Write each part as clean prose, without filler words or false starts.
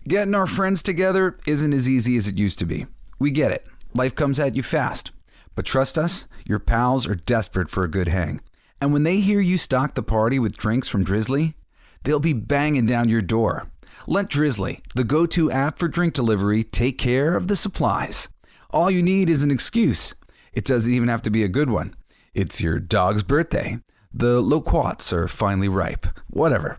Getting our friends together isn't as easy as it used to be. We get it. Life comes at you fast. But trust us, your pals are desperate for a good hang. And when they hear you stock the party with drinks from Drizzly, they'll be banging down your door. Let Drizzly, the go-to app for drink delivery, take care of the supplies. All you need is an excuse. It doesn't even have to be a good one. It's your dog's birthday. The loquats are finally ripe. Whatever.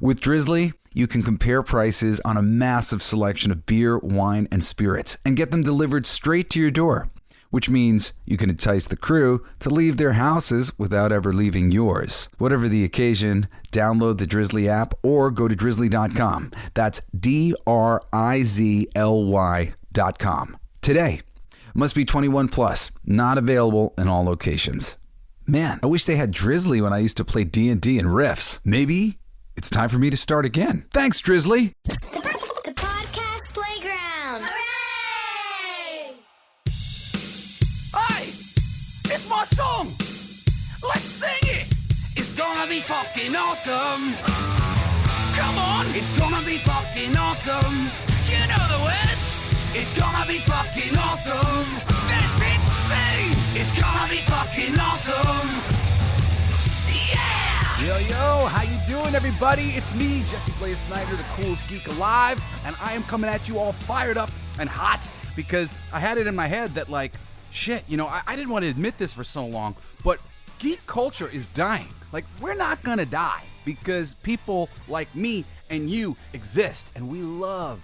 With Drizzly, you can compare prices on a massive selection of beer, wine, and spirits and get them delivered straight to your door, which means you can entice the crew to leave their houses without ever leaving yours. Whatever the occasion, download the Drizzly app or go to drizzly.com. That's DRIZLY.com. Today. Must be 21 plus. Not available in all locations. Man, I wish they had Drizzly when I used to play D&D and Riffs. Maybe it's time for me to start again. Thanks, Drizzly. The podcast playground. Hooray! Hey, it's my song. Let's sing it. It's gonna be fucking awesome. Come on, it's gonna be fucking awesome. You know the words. It's gonna be fucking awesome. That's it, sing. It's gonna be fucking awesome. Yeah! Yo, how you doing, everybody? It's me, Jesse Blaze Snyder, the coolest geek alive, and I am coming at you all fired up and hot because I had it in my head that, like, shit, you know, I didn't want to admit this for so long, but geek culture is dying. Like, we're not gonna die because people like me and you exist, and we love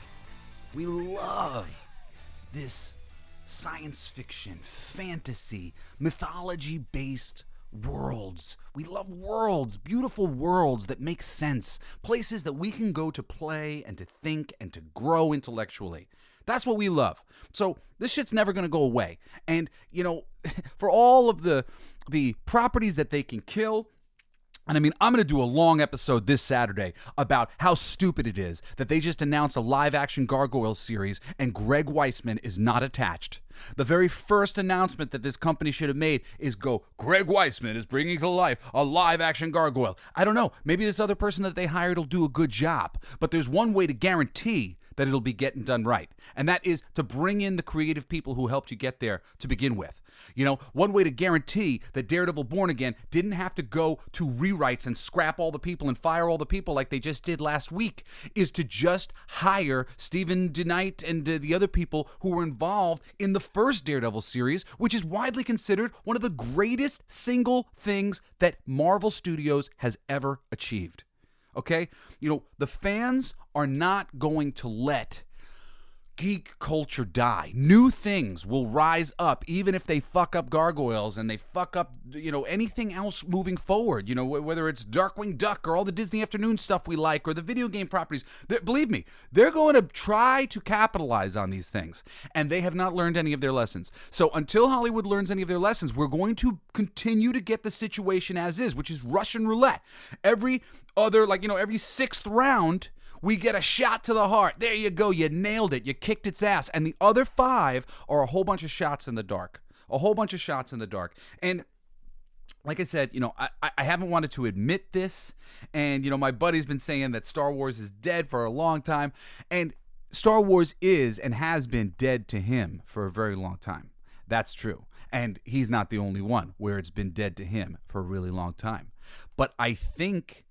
this science fiction, fantasy, mythology-based worlds. We love worlds, beautiful worlds that make sense, places that we can go to play and to think and to grow intellectually. That's what we love. So this shit's never going to go away. And, you know, for all of the properties that they can kill, and I mean, I'm going to do a long episode this Saturday about how stupid it is that they just announced a live-action Gargoyles series and Greg Weisman is not attached. The very first announcement that this company should have made is Greg Weisman is bringing to life a live-action Gargoyle. I don't know. Maybe this other person that they hired will do a good job. But there's one way to guarantee that it'll be getting done right. And that is to bring in the creative people who helped you get there to begin with. You know, one way to guarantee that Daredevil Born Again didn't have to go to rewrites and scrap all the people and fire all the people like they just did last week is to just hire Stephen DeKnight and the other people who were involved in the first Daredevil series, which is widely considered one of the greatest single things that Marvel Studios has ever achieved. Okay? You know, the fans are not going to let geek culture die. New things will rise up, even if they fuck up Gargoyles and they fuck up, you know, anything else moving forward. You know, whether it's Darkwing Duck or all the Disney Afternoon stuff we like or the video game properties. Believe me, they're going to try to capitalize on these things, and they have not learned any of their lessons. So until Hollywood learns any of their lessons, we're going to continue to get the situation as is, which is Russian roulette. Every sixth round, we get a shot to the heart. There you go. You nailed it. You kicked its ass. And the other 5 are a whole bunch of shots in the dark. And like I said, you know, I haven't wanted to admit this. And, you know, my buddy's been saying that Star Wars is dead for a long time. And Star Wars is and has been dead to him for a very long time. That's true. And he's not the only one where it's been dead to him for a really long time. But I think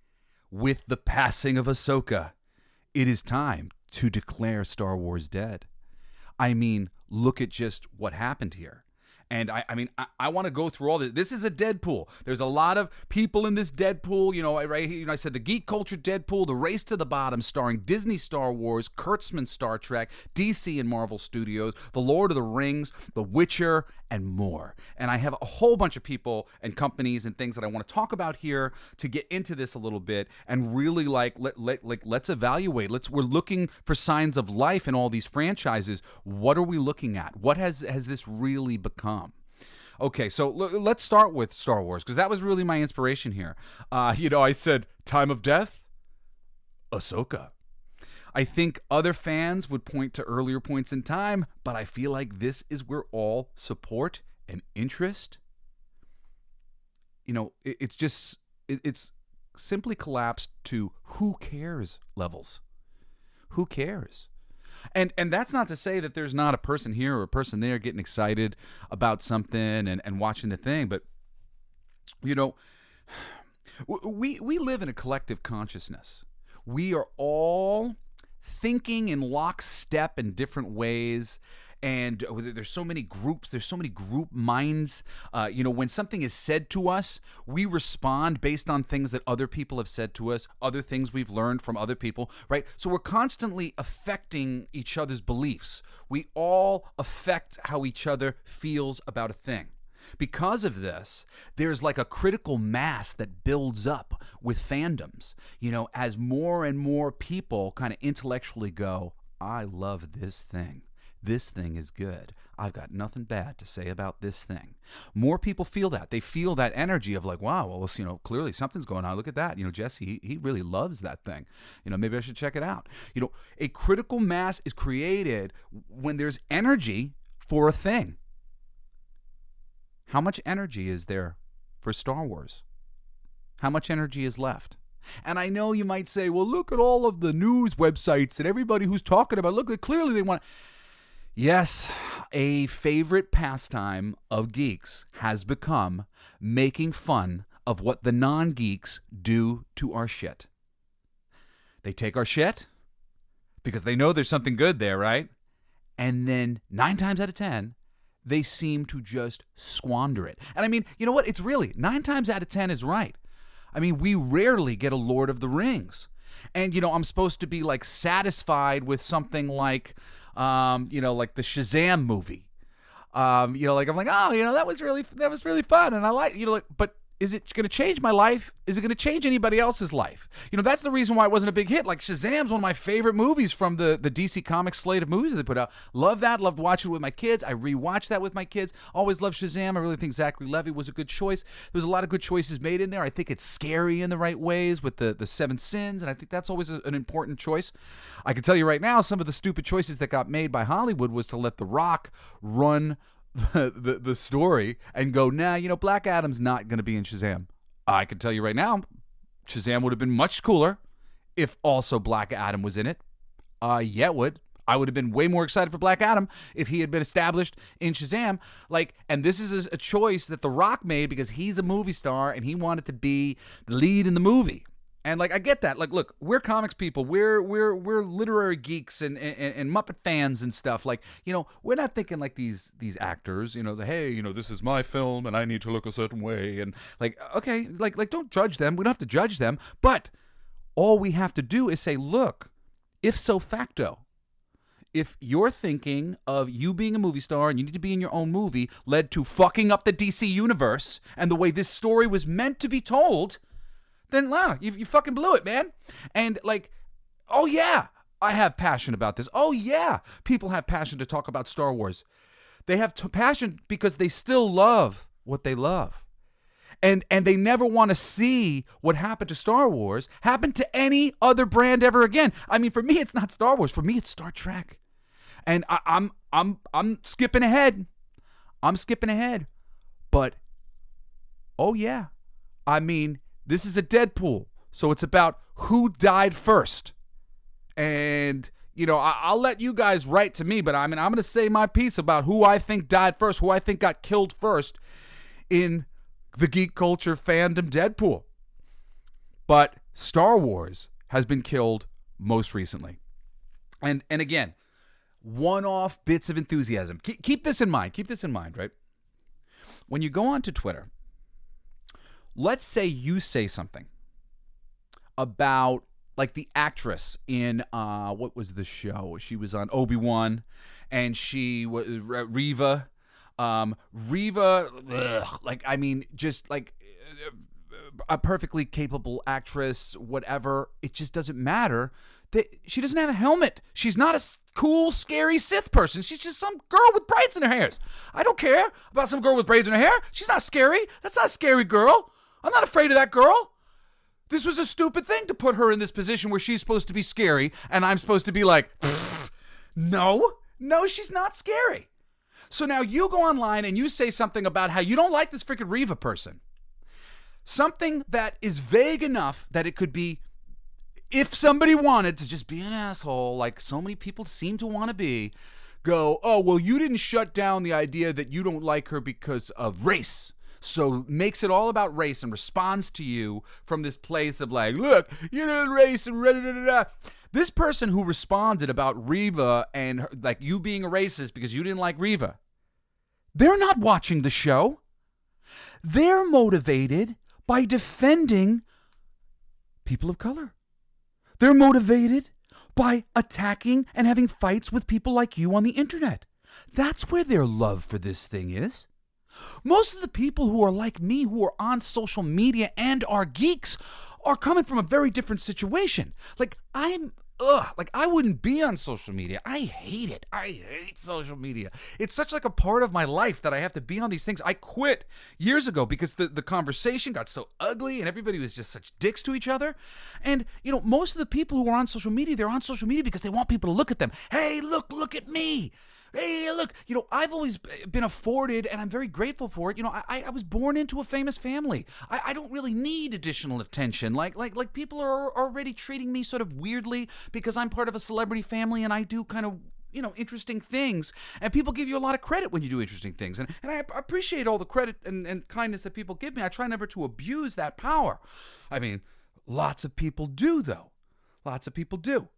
with the passing of Ahsoka, it is time to declare Star Wars dead. I mean, look at just what happened here. And I want to go through all this. This is a Deadpool. There's a lot of people in this Deadpool. You know, I said the Geek Culture Deadpool, the Race to the Bottom, starring Disney Star Wars, Kurtzman Star Trek, DC and Marvel Studios, The Lord of the Rings, The Witcher, and more. And I have a whole bunch of people and companies and things that I want to talk about here to get into this a little bit and really let's evaluate. We're looking for signs of life in all these franchises. What are we looking at? What has this really become? Okay, so let's start with Star Wars, because that was really my inspiration here. I said, time of death? Ahsoka. I think other fans would point to earlier points in time, but I feel like this is where all support and interest, you know, it's simply collapsed to who cares levels. who cares? And that's not to say that there's not a person here or a person there getting excited about something and watching the thing, but you know, we live in a collective consciousness. We are all thinking in lockstep in different ways. And there's so many groups, there's so many group minds. When something is said to us, we respond based on things that other people have said to us, other things we've learned from other people, right? So we're constantly affecting each other's beliefs. We all affect how each other feels about a thing. Because of this, there's like a critical mass that builds up with fandoms, as more and more people kind of intellectually go, I love this thing. This thing is good. I've got nothing bad to say about this thing. More people feel that. They feel that energy of like, wow, well, clearly something's going on. Look at that. Jesse, he really loves that thing. Maybe I should check it out. A critical mass is created when there's energy for a thing. How much energy is there for Star Wars? How much energy is left? And I know you might say, well, look at all of the news websites and everybody who's talking about it. Look, clearly they want to. Yes, a favorite pastime of geeks has become making fun of what the non-geeks do to our shit. They take our shit because they know there's something good there, right? And then 9 times out of 10, they seem to just squander it. And I mean, you know what? It's really 9 times out of 10 is right. I mean, we rarely get a Lord of the Rings. And, I'm supposed to be like satisfied with something like, like the Shazam movie. I'm like, oh, that was really fun. And I like, but is it going to change my life? Is it going to change anybody else's life? That's the reason why it wasn't a big hit. Like Shazam's one of my favorite movies from the DC Comics slate of movies that they put out. Love that. Loved watching it with my kids. I rewatched that with my kids. Always loved Shazam. I really think Zachary Levi was a good choice. There's a lot of good choices made in there. I think it's scary in the right ways with the 7 sins, and I think that's always an important choice. I can tell you right now, some of the stupid choices that got made by Hollywood was to let The Rock run the story and go, nah, Black Adam's not going to be in Shazam. I can tell you right now, Shazam would have been much cooler if also Black Adam was in it. Yeah, it would. I would have been way more excited for Black Adam if he had been established in Shazam. And this is a choice that The Rock made because he's a movie star and he wanted to be the lead in the movie. And I get that. Look, we're comics people. We're literary geeks and Muppet fans and stuff. We're not thinking like these actors. Hey, this is my film and I need to look a certain way. And okay, don't judge them. We don't have to judge them. But all we have to do is say, look, if so facto, if your thinking of you being a movie star and you need to be in your own movie led to fucking up the DC universe and the way this story was meant to be told, then wow, you fucking blew it, man. And oh yeah, I have passion about this. Oh yeah, people have passion to talk about Star Wars. They have passion because they still love what they love. And they never want to see what happened to Star Wars happen to any other brand ever again. I mean, for me, it's not Star Wars. For me, it's Star Trek. And I'm skipping ahead. But oh yeah, I mean, this is a DEADPOOL, so it's about who died first. And, I'll let you guys write to me, but I mean, I'm going to say my piece about who I think died first, who I think got killed first in the geek culture fandom DEADPOOL. But Star Wars has been killed most recently. And again, one-off bits of enthusiasm. Keep this in mind, right? When you go onto Twitter, let's say you say something about the actress in what was the show? She was on Obi-Wan, and she was Reva. A perfectly capable actress. Whatever. It just doesn't matter. She doesn't have a helmet. She's not a cool, scary Sith person. She's just some girl with braids in her hair. I don't care about some girl with braids in her hair. She's not scary. That's not a scary girl. I'm not afraid of that girl. This was a stupid thing to put her in this position where she's supposed to be scary and I'm supposed to be like, no, she's not scary. So now you go online and you say something about how you don't like this freaking Reva person. Something that is vague enough that it could be if somebody wanted to just be an asshole, like so many people seem to want to be, go, oh, well, you didn't shut down the idea that you don't like her because of race. So makes it all about race and responds to you from this place of like, look, you know, race and da-da-da-da. This person who responded about Reva and her, like you being a racist because you didn't like Reva, they're not watching the show. They're motivated by defending people of color. They're motivated by attacking and having fights with people like you on the internet. That's where their love for this thing is. Most of the people who are like me, who are on social media and are geeks, are coming from a very different situation. Like, I wouldn't be on social media. I hate it. I hate social media. It's such like a part of my life that I have to be on these things. I quit years ago because the conversation got so ugly and everybody was just such dicks to each other. And, you know, most of the people who are on social media, they're on social media because they want people to look at them. Hey, look at me. Hey, look, you know, I've always been afforded, and I'm very grateful for it. You know, I was born into a famous family. I don't really need additional attention. Like people are already treating me sort of weirdly because I'm part of a celebrity family and I do kind of, you know, interesting things. And people give you a lot of credit when you do interesting things. And I appreciate all the credit and kindness that people give me. I try never to abuse that power. I mean, lots of people do, though. Lots of people do.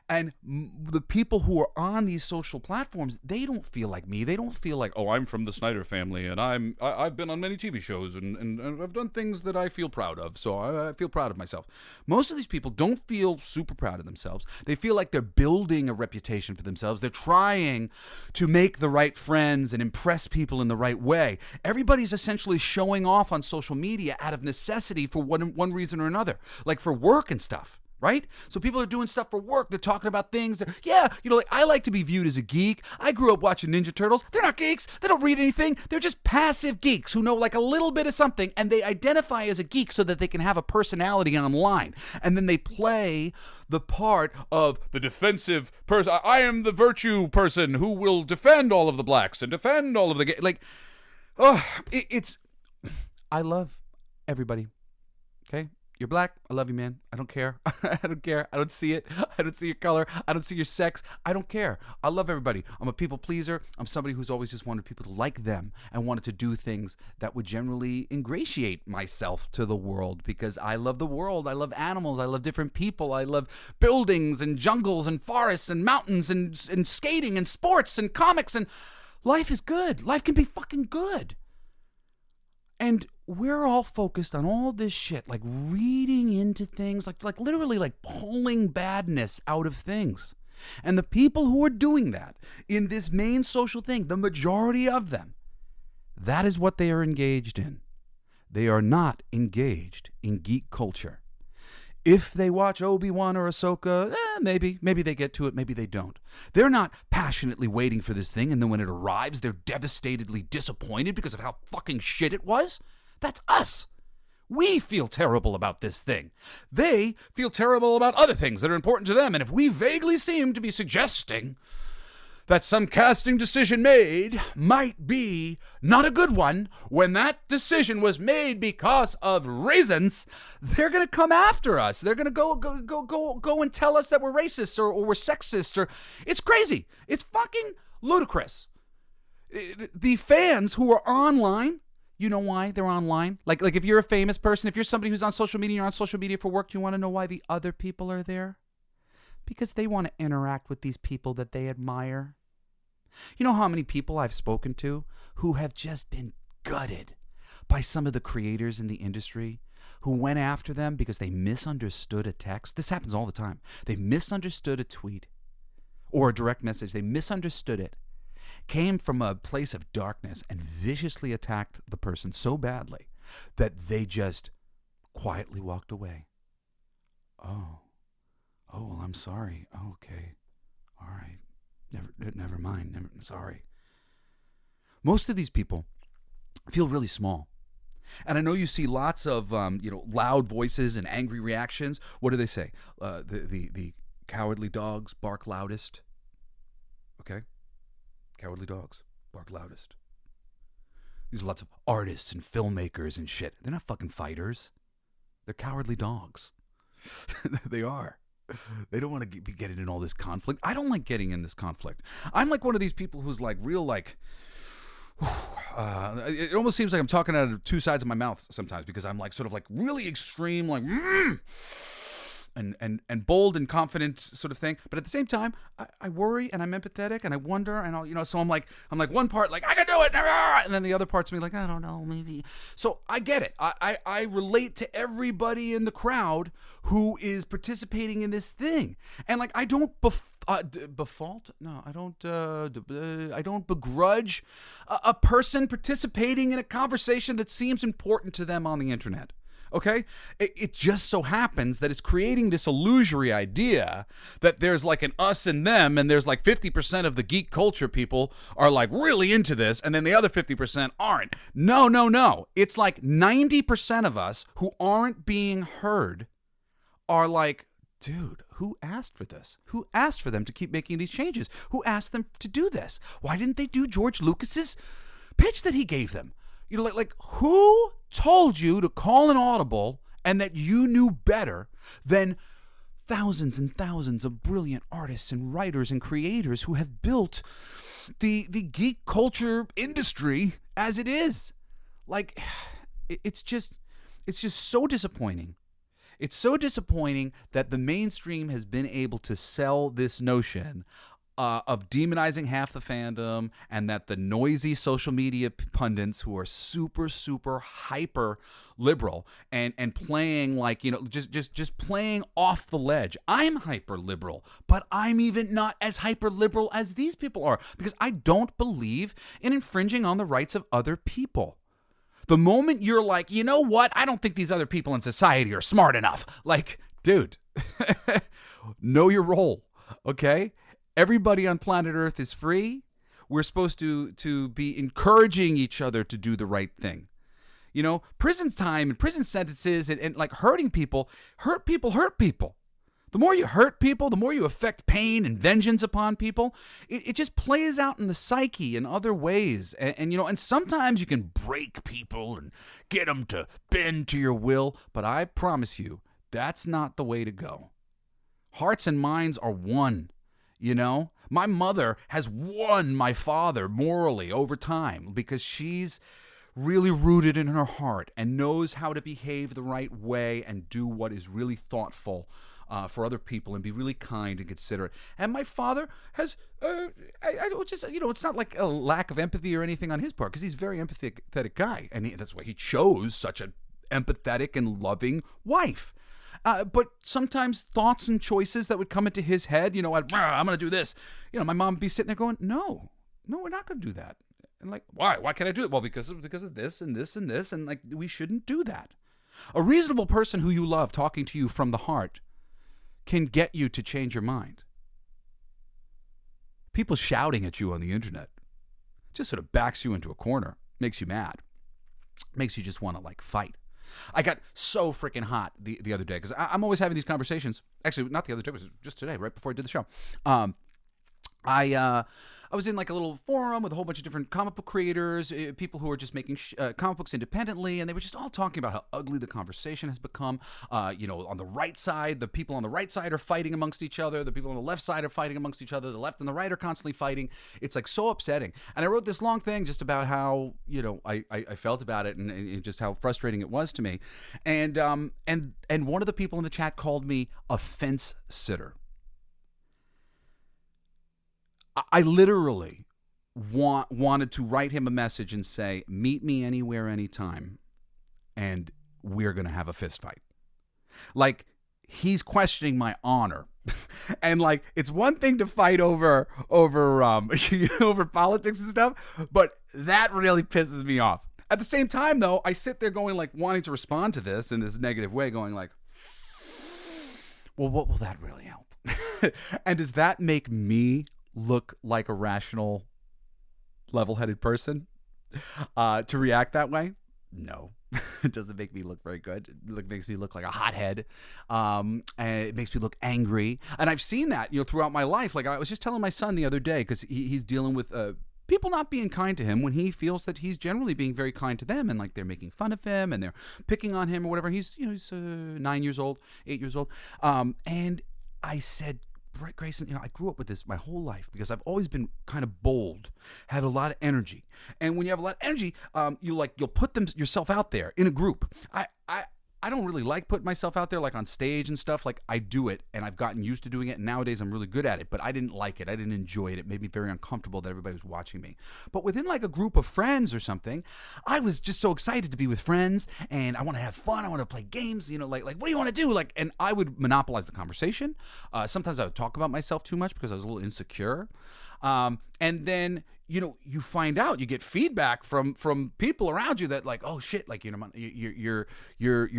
And the people who are on these social platforms, they don't feel like me. They don't feel like, oh, I'm from the Snyder family, and I've been on many TV shows, and I've done things that I feel proud of, so I feel proud of myself. Most of these people don't feel super proud of themselves. They feel like they're building a reputation for themselves. They're trying to make the right friends and impress people in the right way. Everybody's essentially showing off on social media out of necessity for one reason or another, like for work and stuff. Right? So people are doing stuff for work. They're talking about things. Yeah, you know, like I like to be viewed as a geek. I grew up watching Ninja Turtles. They're not geeks. They don't read anything. They're just passive geeks who know like a little bit of something, and they identify as a geek so that they can have a personality online. And then they play the part of the defensive person. I am the virtue person who will defend all of the blacks and defend all of the gays. Like, I love everybody. Okay? You're black. I love you, man. I don't care. I don't care. I don't see it. I don't see your color. I don't see your sex. I don't care. I love everybody. I'm a people pleaser. I'm somebody who's always just wanted people to like them and wanted to do things that would generally ingratiate myself to the world because I love the world. I love animals. I love different people. I love buildings and jungles and forests and mountains and skating and sports and comics, and life is good. Life can be fucking good. And we're all focused on all this shit, like reading into things, like literally like pulling badness out of things. And the people who are doing that in this main social thing, the majority of them, that is what they are engaged in. They are not engaged in geek culture. If they watch Obi-Wan or Ahsoka, maybe they get to it, maybe they don't. They're not passionately waiting for this thing, and then when it arrives, they're devastatedly disappointed because of how fucking shit it was. That's us. We feel terrible about this thing. They feel terrible about other things that are important to them, and if we vaguely seem to be suggesting that some casting decision made might be not a good one, when that decision was made because of reasons, they're going to come after us. They're going to go and tell us that we're racist or we're sexist. Or it's crazy. It's fucking ludicrous. The fans who are online, you know why they're online? Like if you're a famous person, if you're somebody who's on social media, you're on social media for work, do you want to know why the other people are there? Because they want to interact with these people that they admire. You know how many people I've spoken to who have just been gutted by some of the creators in the industry who went after them because they misunderstood a text? This happens all the time. They misunderstood a tweet or a direct message. They misunderstood it, came from a place of darkness and viciously attacked the person so badly that they just quietly walked away. Oh, well, I'm sorry. Oh, okay. All right. Never mind. Sorry. Most of these people feel really small. And I know you see lots of, loud voices and angry reactions. What do they say? The cowardly dogs bark loudest. Okay? Cowardly dogs bark loudest. There's lots of artists and filmmakers and shit. They're not fucking fighters. They're cowardly dogs. They are. They don't want to be getting in all this conflict. I don't like getting in this conflict. I'm like one of these people who's like real like. It almost seems like I'm talking out of two sides of my mouth sometimes because I'm like sort of like really extreme, like and bold and confident sort of thing. But at the same time, I worry and I'm empathetic and I wonder and I'll, so I'm like one part like I can do it, and then the other part's me like I don't know, maybe. So I get it. I relate to everybody in the crowd who is participating in this thing, and like I don't befault? No, I don't begrudge a person participating in a conversation that seems important to them on the internet. Okay? It just so happens that it's creating this illusory idea that there's like an us and them, and there's like 50% of the geek culture people are like really into this, and then the other 50% aren't. No. It's like 90% of us who aren't being heard are like, dude, who asked for this? Who asked for them to keep making these changes? Who asked them to do this? Why didn't they do George Lucas's pitch that he gave them? You know, like who told you to call an audible and that you knew better than thousands and thousands of brilliant artists and writers and creators who have built the geek culture industry as it is? Like, it's just so disappointing. It's so disappointing that the mainstream has been able to sell this notion of demonizing half the fandom, and that the noisy social media pundits who are super, super hyper liberal and playing like, just playing off the ledge. I'm hyper liberal, but I'm even not as hyper liberal as these people are, because I don't believe in infringing on the rights of other people. The moment you're like, you know what? I don't think these other people in society are smart enough. Like, dude, know your role, okay? Everybody on planet Earth is free. We're supposed to be encouraging each other to do the right thing. You know, prison time and prison sentences and like hurting people hurt people. The more you hurt people, the more you affect pain and vengeance upon people. It just plays out in the psyche in other ways. And sometimes you can break people and get them to bend to your will. But I promise you, that's not the way to go. Hearts and minds are one. You know, my mother has won my father morally over time because she's really rooted in her heart and knows how to behave the right way and do what is really thoughtful for other people and be really kind and considerate. And my father has, it's not like a lack of empathy or anything on his part, because he's a very empathetic guy. And that's why he chose such an empathetic and loving wife. But sometimes thoughts and choices that would come into his head, I'm going to do this. My mom would be sitting there going, no, we're not going to do that. And like, why? Why can't I do it? Well, because of this and this and this. And like, we shouldn't do that. A reasonable person who you love talking to you from the heart can get you to change your mind. People shouting at you on the internet just sort of backs you into a corner, makes you mad, makes you just want to like fight. I got so freaking hot the other day because I'm always having these conversations. Actually, not the other day, it was just today, right before I did the show. I was in like a little forum with a whole bunch of different comic book creators, people who are just making comic books independently, and they were just all talking about how ugly the conversation has become. On the right side, the people on the right side are fighting amongst each other. The people on the left side are fighting amongst each other. The left and the right are constantly fighting. It's like so upsetting. And I wrote this long thing just about how, I felt about it and just how frustrating it was to me. And one of the people in the chat called me a fence sitter. I literally wanted to write him a message and say, meet me anywhere, anytime, and we're going to have a fist fight. Like, he's questioning my honor. And like, it's one thing to fight over politics and stuff, but that really pisses me off. At the same time, though, I sit there going like, wanting to respond to this in this negative way, going like, well, what will that really help? And does that make me look like a rational, level-headed person to react that way? No. It doesn't make me look very good. It makes me look like a hothead. And it makes me look angry. And I've seen that, throughout my life. Like I was just telling my son the other day, because he's dealing with people not being kind to him when he feels that he's generally being very kind to them, and like they're making fun of him and they're picking on him or whatever. He's 9 years old, 8 years old. And I said, Grayson, I grew up with this my whole life because I've always been kind of bold, had a lot of energy. And when you have a lot of energy, you'll put yourself out there in a group. I don't really like putting myself out there like on stage and stuff. Like I do it and I've gotten used to doing it. And nowadays I'm really good at it, but I didn't like it. I didn't enjoy it. It made me very uncomfortable that everybody was watching me. But within like a group of friends or something, I was just so excited to be with friends and I want to have fun. I want to play games, like what do you want to do? And I would monopolize the conversation. Sometimes I would talk about myself too much because I was a little insecure. And then, you find out, you get feedback from people around you that like, oh shit, like, you're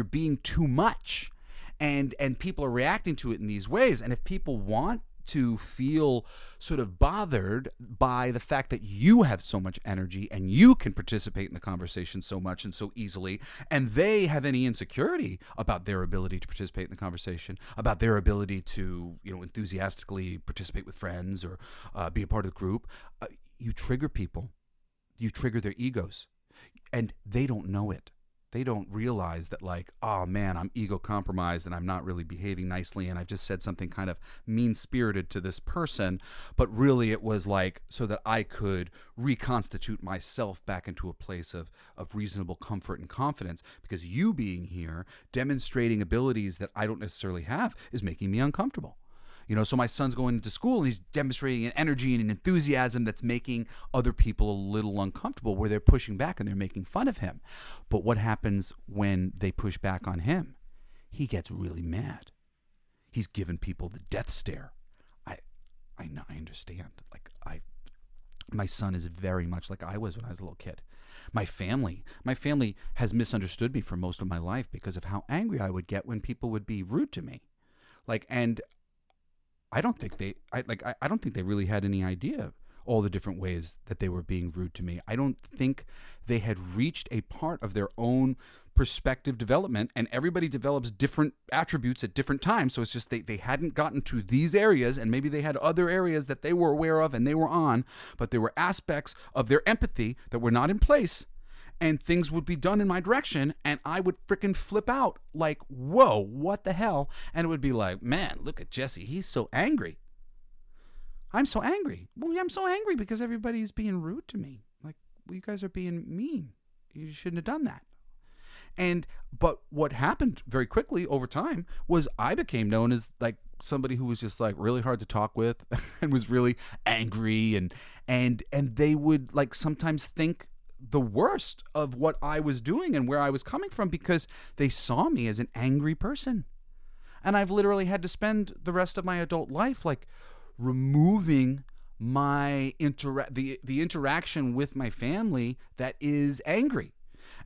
being too much, and people are reacting to it in these ways. And if people want to feel sort of bothered by the fact that you have so much energy and you can participate in the conversation so much and so easily, and they have any insecurity about their ability to participate in the conversation, about their ability to, enthusiastically participate with friends or be a part of the group, you trigger people. You trigger their egos, and they don't know it. They don't realize that, like, oh man, I'm ego compromised and I'm not really behaving nicely and I've just said something kind of mean-spirited to this person, but really it was like so that I could reconstitute myself back into a place of reasonable comfort and confidence, because you being here, demonstrating abilities that I don't necessarily have, is making me uncomfortable. So my son's going into school and he's demonstrating an energy and an enthusiasm that's making other people a little uncomfortable, where they're pushing back and they're making fun of him. But what happens when they push back on him? He gets really mad. He's giving people the death stare. I know, I understand. Like my son is very much like I was when I was a little kid. My family has misunderstood me for most of my life because of how angry I would get when people would be rude to me. And I don't think they really had any idea all the different ways that they were being rude to me. I don't think they had reached a part of their own perspective development, and everybody develops different attributes at different times. So it's just they hadn't gotten to these areas, and maybe they had other areas that they were aware of and they were on, but there were aspects of their empathy that were not in place. And things would be done in my direction, and I would freaking flip out like, whoa, what the hell? And it would be like, man, look at Jesse. He's so angry. I'm so angry. Well, yeah, I'm so angry because everybody's being rude to me. Like, well, you guys are being mean. You shouldn't have done that. But what happened very quickly over time was I became known as like somebody who was just like really hard to talk with and was really angry, and they would like sometimes think the worst of what I was doing and where I was coming from because they saw me as an angry person. And I've literally had to spend the rest of my adult life like removing my the interaction with my family that is angry.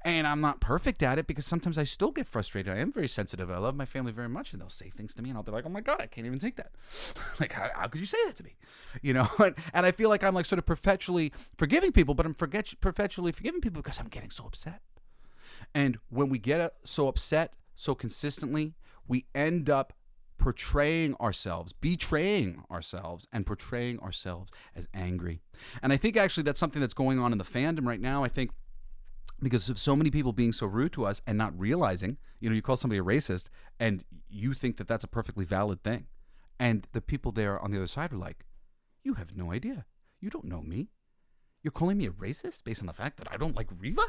And I'm not perfect at it because sometimes I still get frustrated. I am very sensitive. I love my family very much, and they'll say things to me and I'll be like, oh my God, I can't even take that. Like, how could you say that to me? And I feel like I'm like sort of perpetually forgiving people, but I'm perpetually forgiving people because I'm getting so upset. And when we get so upset so consistently, we end up betraying ourselves and portraying ourselves as angry. And I think actually that's something that's going on in the fandom right now. I think because of so many people being so rude to us and not realizing, you call somebody a racist and you think that that's a perfectly valid thing. And the people there on the other side are like, you have no idea. You don't know me. You're calling me a racist based on the fact that I don't like Reva?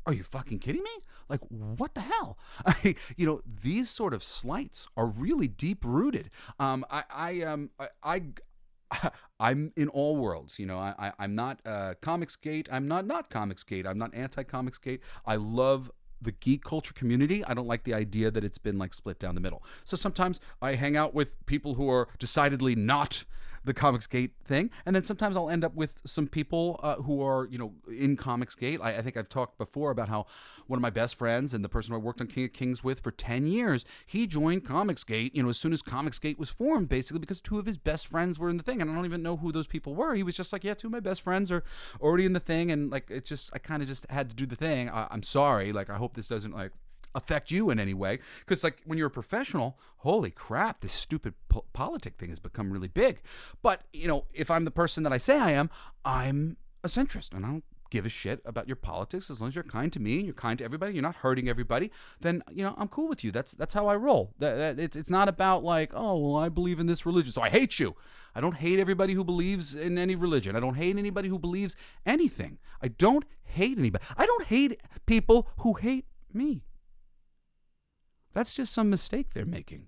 Are you fucking kidding me? Like, what the hell? These sort of slights are really deep rooted. I'm in all worlds, I'm not Comicsgate. I'm not Comicsgate. I'm not anti-Comicsgate. I love the geek culture community. I don't like the idea that it's been like split down the middle. So sometimes I hang out with people who are decidedly not the Comicsgate thing, and then sometimes I'll end up with some people who are, in Comicsgate. I think I've talked before about how one of my best friends and the person who I worked on King of Kings with for 10 years, he joined Comicsgate, as soon as Comicsgate was formed, basically because two of his best friends were in the thing, and I don't even know who those people were. He was just like, yeah, two of my best friends are already in the thing, and like, I kind of just had to do the thing. I'm sorry, like, I hope this doesn't like affect you in any way, because like when you're a professional, holy crap, this stupid politic thing has become really big. But if I'm the person that I say I am, I'm a centrist, and I don't give a shit about your politics, as long as you're kind to me and you're kind to everybody, you're not hurting everybody, then, I'm cool with you. That's how I roll. It's not about like, oh, well, I believe in this religion, so I hate you. I don't hate everybody who believes in any religion. I don't hate anybody who believes anything. I don't hate anybody. I don't hate people who hate me. That's just some mistake they're making.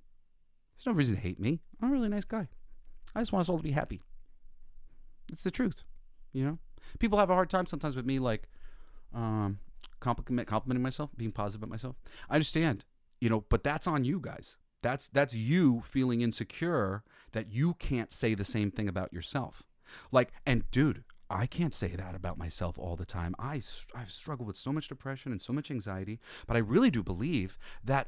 There's no reason to hate me. I'm a really nice guy. I just want us all to be happy. It's the truth, People have a hard time sometimes with me, like, complimenting myself, being positive about myself. I understand, but that's on you guys. That's you feeling insecure that you can't say the same thing about yourself. Like, and dude, I can't say that about myself all the time. I've struggled with so much depression and so much anxiety, but I really do believe that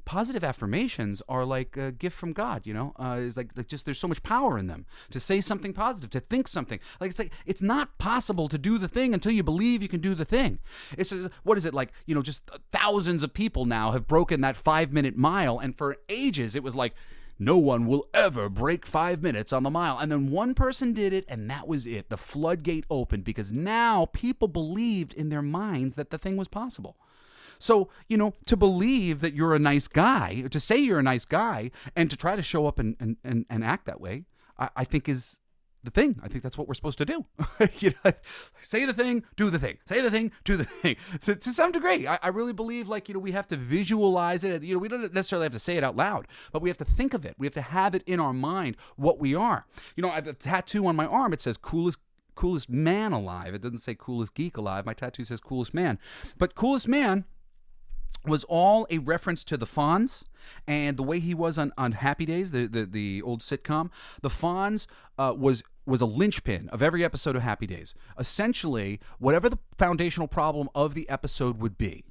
positive affirmations are like a gift from God. It's like just there's so much power in them to say something positive, to think something. It's not possible to do the thing until you believe you can do the thing. It's what is it like? Just thousands of people now have broken that 5-minute mile, and for ages it was like, no one will ever break 5 minutes on the mile. And then one person did it, and that was it. The floodgate opened because now people believed in their minds that the thing was possible. So, to believe that you're a nice guy, to say you're a nice guy, and to try to show up and act that way, I think is the thing. I think that's what we're supposed to do. Say the thing, do the thing. Say the thing, do the thing. To some degree, I really believe we have to visualize it. We don't necessarily have to say it out loud, but we have to think of it. We have to have it in our mind what we are. I have a tattoo on my arm. It says coolest man alive. It doesn't say coolest geek alive. My tattoo says coolest man. But coolest man was all a reference to the Fonz and the way he was on Happy Days, the old sitcom. The Fonz was a linchpin of every episode of Happy Days. Essentially, whatever the foundational problem of the episode would be,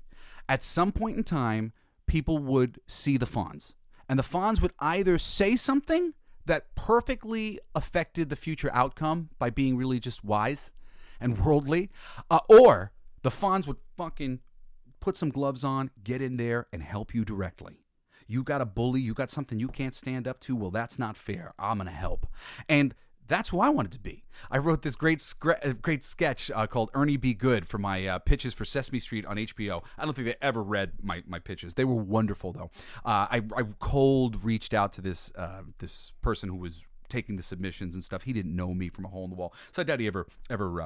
at some point in time, people would see the Fonz. And the Fonz would either say something that perfectly affected the future outcome by being really just wise and worldly, or the Fonz would fucking put some gloves on, get in there, and help you directly. You got a bully, you got something you can't stand up to, well, that's not fair. I'm going to help. And that's who I wanted to be. I wrote this great sketch called Ernie Be Good for my pitches for Sesame Street on HBO. I don't think they ever read my pitches. They were wonderful, though. I cold reached out to this person who was taking the submissions and stuff. He didn't know me from a hole in the wall, so I doubt he ever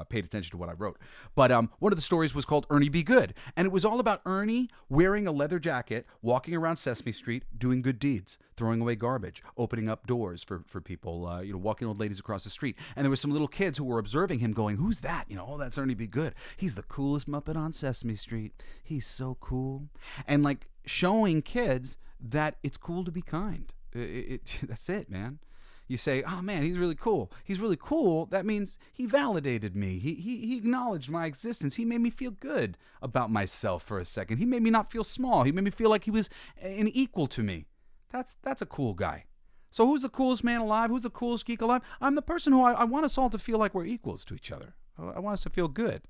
paid attention to what I wrote. But one of the stories was called Ernie Be Good, and it was all about Ernie wearing a leather jacket, walking around Sesame Street, doing good deeds, throwing away garbage, opening up doors for people, walking old ladies across the street. And there were some little kids who were observing him going, who's that? Oh, that's Ernie Be Good. He's the coolest Muppet on Sesame Street. He's so cool. And like showing kids that it's cool to be kind. That's it, man. You say, oh man, he's really cool. He's really cool. That means he validated me. He acknowledged my existence. He made me feel good about myself for a second. He made me not feel small. He made me feel like he was an equal to me. That's a cool guy. So who's the coolest man alive? Who's the coolest geek alive? I'm the person who I want us all to feel like we're equals to each other. I want us to feel good,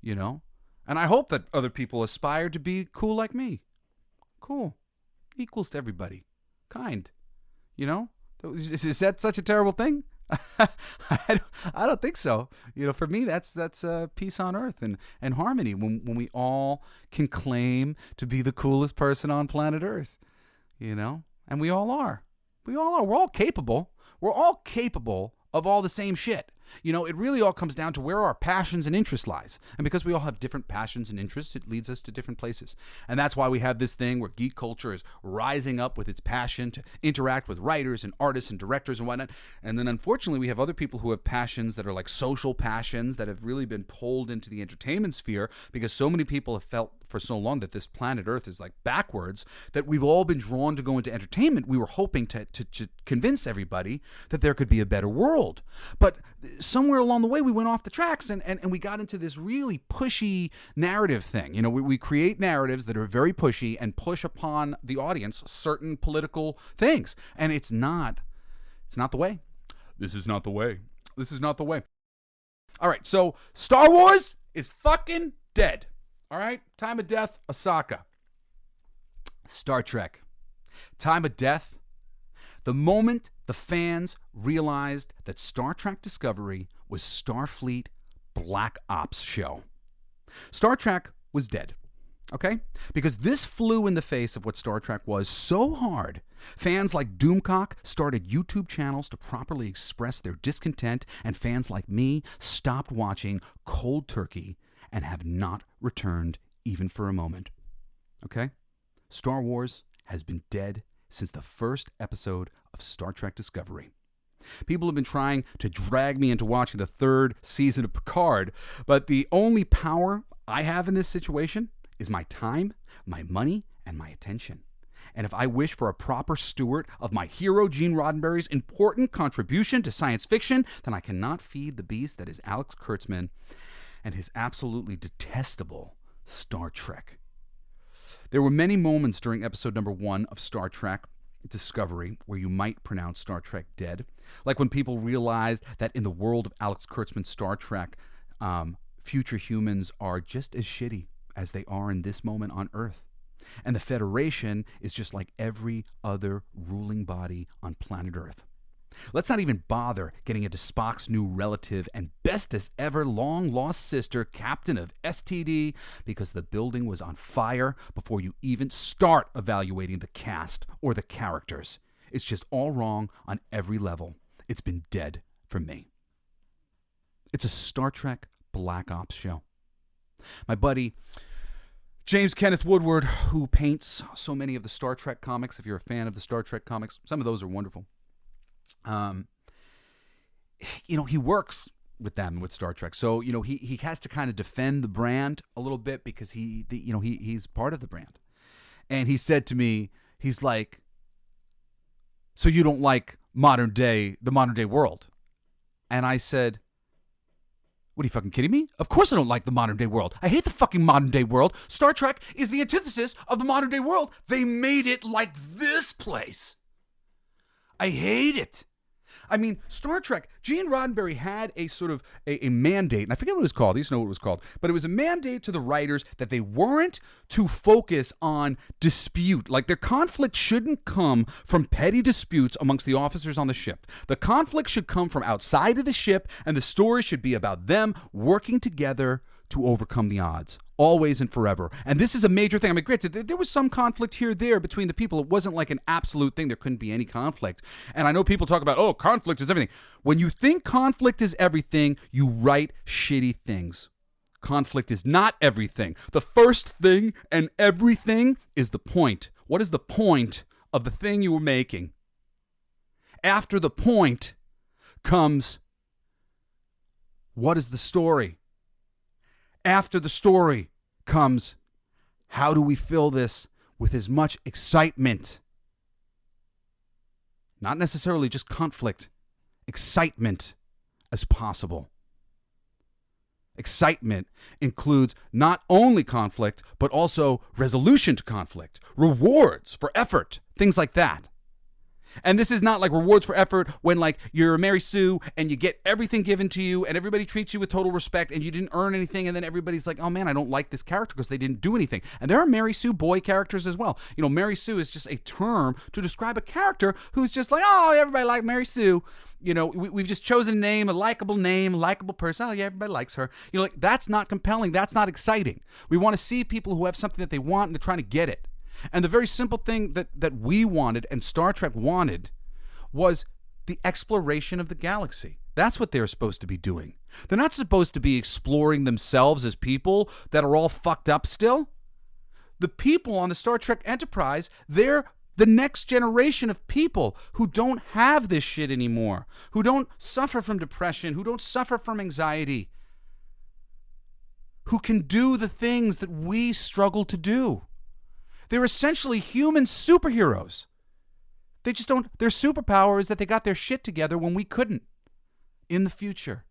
And I hope that other people aspire to be cool like me. Cool. Equals to everybody. Kind. Is that such a terrible thing? I don't think so. For me, that's peace on earth and harmony when we all can claim to be the coolest person on planet Earth, and we all are. We're all capable. We're all capable of all the same shit. It really all comes down to where our passions and interests lies. And because we all have different passions and interests, it leads us to different places. And that's why we have this thing where geek culture is rising up with its passion to interact with writers and artists and directors and whatnot. And then unfortunately, we have other people who have passions that are like social passions that have really been pulled into the entertainment sphere because so many people have felt for so long that this planet Earth is like backwards, that we've all been drawn to go into entertainment. We were hoping to convince everybody that there could be a better world. But somewhere along the way, we went off the tracks and we got into this really pushy narrative thing. We create narratives that are very pushy and push upon the audience certain political things. And it's not the way. This is not the way. This is not the way. All right, so Star Wars is fucking dead. All right, time of death, Ahsoka. Star Trek. Time of death. The moment the fans realized that Star Trek Discovery was Starfleet black ops show. Star Trek was dead. Okay? Because this flew in the face of what Star Trek was so hard, fans like Doomcock started YouTube channels to properly express their discontent, and fans like me stopped watching cold turkey and have not returned even for a moment. Okay? Star Wars has been dead since the first episode of Star Trek Discovery. People have been trying to drag me into watching the third season of Picard, but the only power I have in this situation is my time, my money, and my attention. And if I wish for a proper steward of my hero Gene Roddenberry's important contribution to science fiction, then I cannot feed the beast that is Alex Kurtzman and his absolutely detestable Star Trek. There were many moments during episode number 1 of Star Trek Discovery where you might pronounce Star Trek dead, like when people realized that in the world of Alex Kurtzman's Star Trek, future humans are just as shitty as they are in this moment on Earth. And the Federation is just like every other ruling body on planet Earth. Let's not even bother getting into Spock's new relative and bestest ever long-lost sister, Captain of STD, because the building was on fire before you even start evaluating the cast or the characters. It's just all wrong on every level. It's been dead for me. It's a Star Trek Black Ops show. My buddy James Kenneth Woodward, who paints so many of the Star Trek comics, if you're a fan of the Star Trek comics, some of those are wonderful. He works with them with Star Trek, so he has to kind of defend the brand a little bit because he's part of the brand. And he said to me, he's like, "So you don't like the modern day world?" And I said, "What are you fucking kidding me? Of course I don't like the modern day world. I hate the fucking modern day world. Star Trek is the antithesis of the modern day world. They made it like this place. I hate it." I mean, Star Trek, Gene Roddenberry had a sort of a mandate, and I forget what it was called. I used to know what it was called. But it was a mandate to the writers that they weren't to focus on dispute. Like, their conflict shouldn't come from petty disputes amongst the officers on the ship. The conflict should come from outside of the ship, and the story should be about them working together to overcome the odds, always and forever. And this is a major thing. I mean, granted, there was some conflict here or there between the people. It wasn't like an absolute thing. There couldn't be any conflict. And I know people talk about, oh, conflict is everything. When you think conflict is everything, you write shitty things. Conflict is not everything. The first thing and everything is the point. What is the point of the thing you were making? After the point comes, what is the story? After the story comes, how do we fill this with as much excitement? Not necessarily just conflict, excitement as possible. Excitement includes not only conflict, but also resolution to conflict, rewards for effort, things like that. And this is not like rewards for effort when like you're Mary Sue and you get everything given to you and everybody treats you with total respect and you didn't earn anything, and then everybody's like, oh man, I don't like this character because they didn't do anything. And there are Mary Sue boy characters as well. Mary Sue is just a term to describe a character who's just like, oh, everybody like Mary Sue. We've just chosen a name, a likable person. Oh yeah, everybody likes her. Like that's not compelling. That's not exciting. We want to see people who have something that they want and they're trying to get it. And the very simple thing that we wanted and Star Trek wanted was the exploration of the galaxy. That's what they're supposed to be doing. They're not supposed to be exploring themselves as people that are all fucked up still. The people on the Star Trek Enterprise, they're the next generation of people who don't have this shit anymore, who don't suffer from depression, who don't suffer from anxiety, who can do the things that we struggle to do. They're essentially human superheroes. They just don't, their superpower is that they got their shit together when we couldn't. In the future,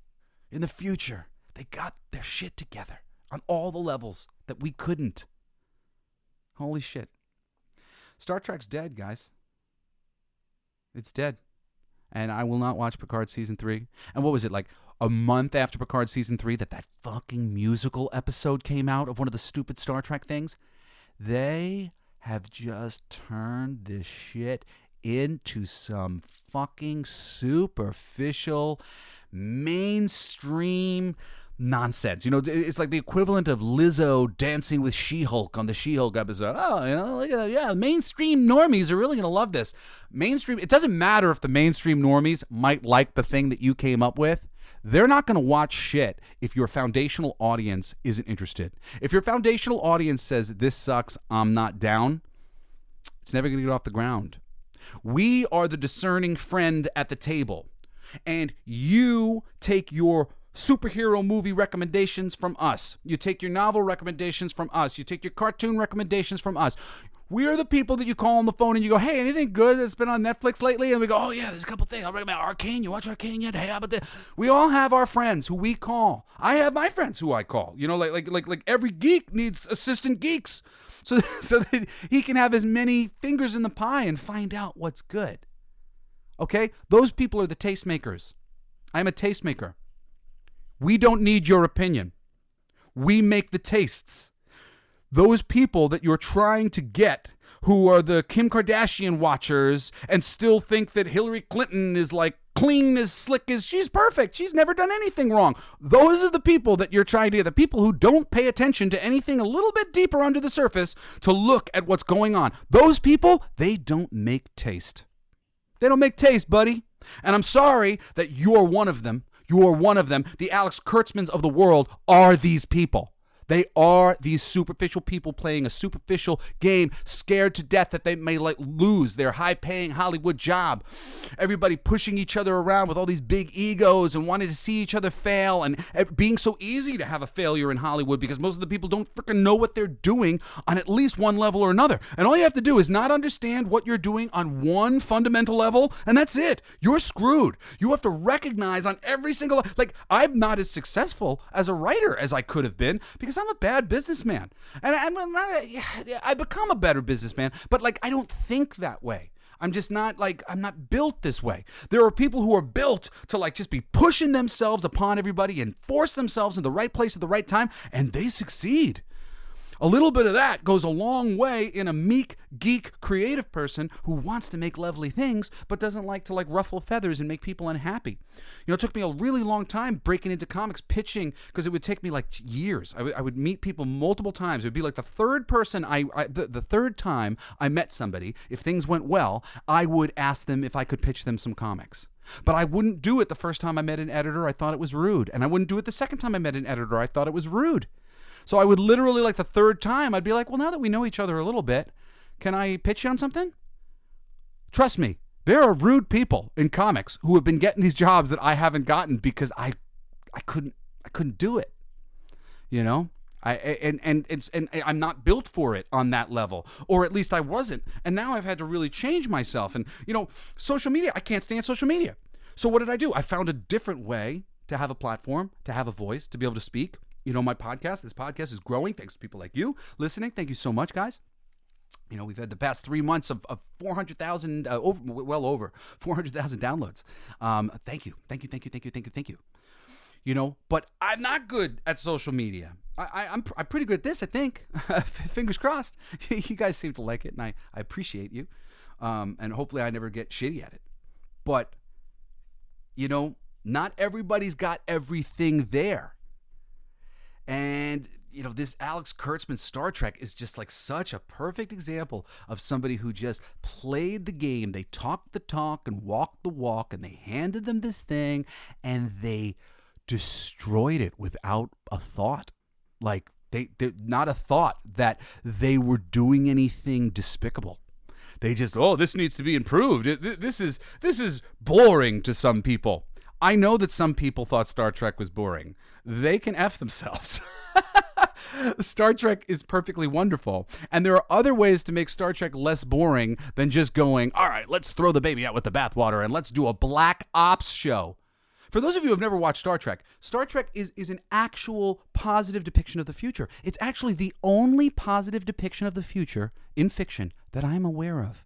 they got their shit together on all the levels that we couldn't. Holy shit. Star Trek's dead, guys. It's dead. And I will not watch Picard Season 3. And what was it, like a month after Picard Season 3 that fucking musical episode came out of one of the stupid Star Trek things? They have just turned this shit into some fucking superficial, mainstream nonsense. You know, it's like the equivalent of Lizzo dancing with She-Hulk on the She-Hulk episode. Oh, you know, look at that. Yeah, mainstream normies are really going to love this. Mainstream, it doesn't matter if the mainstream normies might like the thing that you came up with. They're not going to watch shit if your foundational audience isn't interested. If your foundational audience says, this sucks, I'm not down, it's never going to get off the ground. We are the discerning friend at the table. And you take your superhero movie recommendations from us. You take your novel recommendations from us. You take your cartoon recommendations from us. We are the people that you call on the phone and you go, hey, anything good that's been on Netflix lately? And we go, oh, yeah, there's a couple things. I'll recommend Arcane. You watch Arcane yet? Hey, how about that? We all have our friends who we call. I have my friends who I call. You know, like every geek needs assistant geeks so that he can have as many fingers in the pie and find out what's good. Okay? Those people are the tastemakers. I'm a tastemaker. We don't need your opinion. We make the tastes. Those people that you're trying to get who are the Kim Kardashian watchers and still think that Hillary Clinton is like clean as slick as she's perfect. She's never done anything wrong. Those are the people that you're trying to get, the people who don't pay attention to anything a little bit deeper under the surface to look at what's going on. Those people, they don't make taste. They don't make taste, buddy. And I'm sorry that you're one of them. You're one of them. The Alex Kurtzmans of the world are these people. They are these superficial people playing a superficial game, scared to death that they may lose their high-paying Hollywood job. Everybody pushing each other around with all these big egos and wanting to see each other fail, and being so easy to have a failure in Hollywood because most of the people don't freaking know what they're doing on at least one level or another. And all you have to do is not understand what you're doing on one fundamental level, and that's it. You're screwed. You have to recognize on every single, I'm not as successful as a writer as I could have been because I'm a bad businessman, and I become a better businessman, but I don't think that way. I'm just not I'm not built this way. There are people who are built to just be pushing themselves upon everybody and force themselves in the right place at the right time, and they succeed. A little bit of that goes a long way in a meek, geek, creative person who wants to make lovely things but doesn't like to ruffle feathers and make people unhappy. You know, it took me a really long time breaking into comics, pitching, because it would take me years. I would meet people multiple times. It would be the third person the third time I met somebody, if things went well, I would ask them if I could pitch them some comics. But I wouldn't do it the first time I met an editor. I thought it was rude. And I wouldn't do it the second time I met an editor. I thought it was rude. So I would literally, the third time, I'd be like, well, now that we know each other a little bit, can I pitch you on something? Trust me, there are rude people in comics who have been getting these jobs that I haven't gotten because I couldn't do it. You know? And I'm not built for it on that level, or at least I wasn't. And now I've had to really change myself. And, social media, I can't stand social media. So what did I do? I found a different way to have a platform, to have a voice, to be able to speak. My this podcast is growing thanks to people like you listening. Thank you so much, guys. We've had the past 3 months of 400,000, well over 400,000 downloads. Thank you. But I'm not good at social media. I'm pretty good at this, I think. Fingers crossed. You guys seem to like it, and I appreciate you. And hopefully I never get shitty at it. But, not everybody's got everything there. And, this Alex Kurtzman Star Trek is just such a perfect example of somebody who just played the game. They talked the talk and walked the walk, and they handed them this thing, and they destroyed it without a thought. They not a thought that they were doing anything despicable. They just, this needs to be improved. This is boring to some people. I know that some people thought Star Trek was boring. They can F themselves. Star Trek is perfectly wonderful. And there are other ways to make Star Trek less boring than just going, all right, let's throw the baby out with the bathwater and let's do a Black Ops show. For those of you who have never watched Star Trek is an actual positive depiction of the future. It's actually the only positive depiction of the future in fiction that I'm aware of.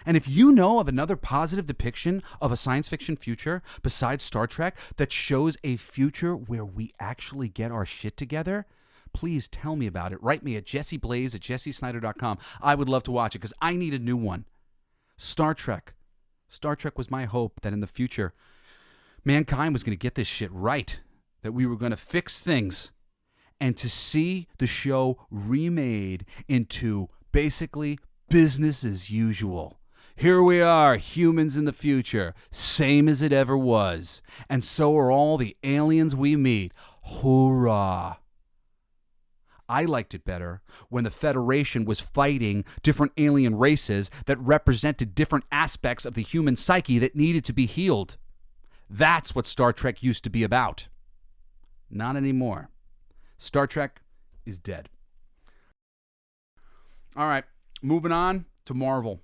And if you know of another positive depiction of a science fiction future besides Star Trek that shows a future where we actually get our shit together, please tell me about it. Write me at jesseblaze@jessesnyder.com. I would love to watch it because I need a new one. Star Trek. Star Trek was my hope that in the future, mankind was going to get this shit right. that we were going to fix things, and to see the show remade into basically business as usual. Here we are, humans in the future, same as it ever was. And so are all the aliens we meet. Hoorah. I liked it better when the Federation was fighting different alien races that represented different aspects of the human psyche that needed to be healed. That's what Star Trek used to be about. Not anymore. Star Trek is dead. All right, moving on to Marvel.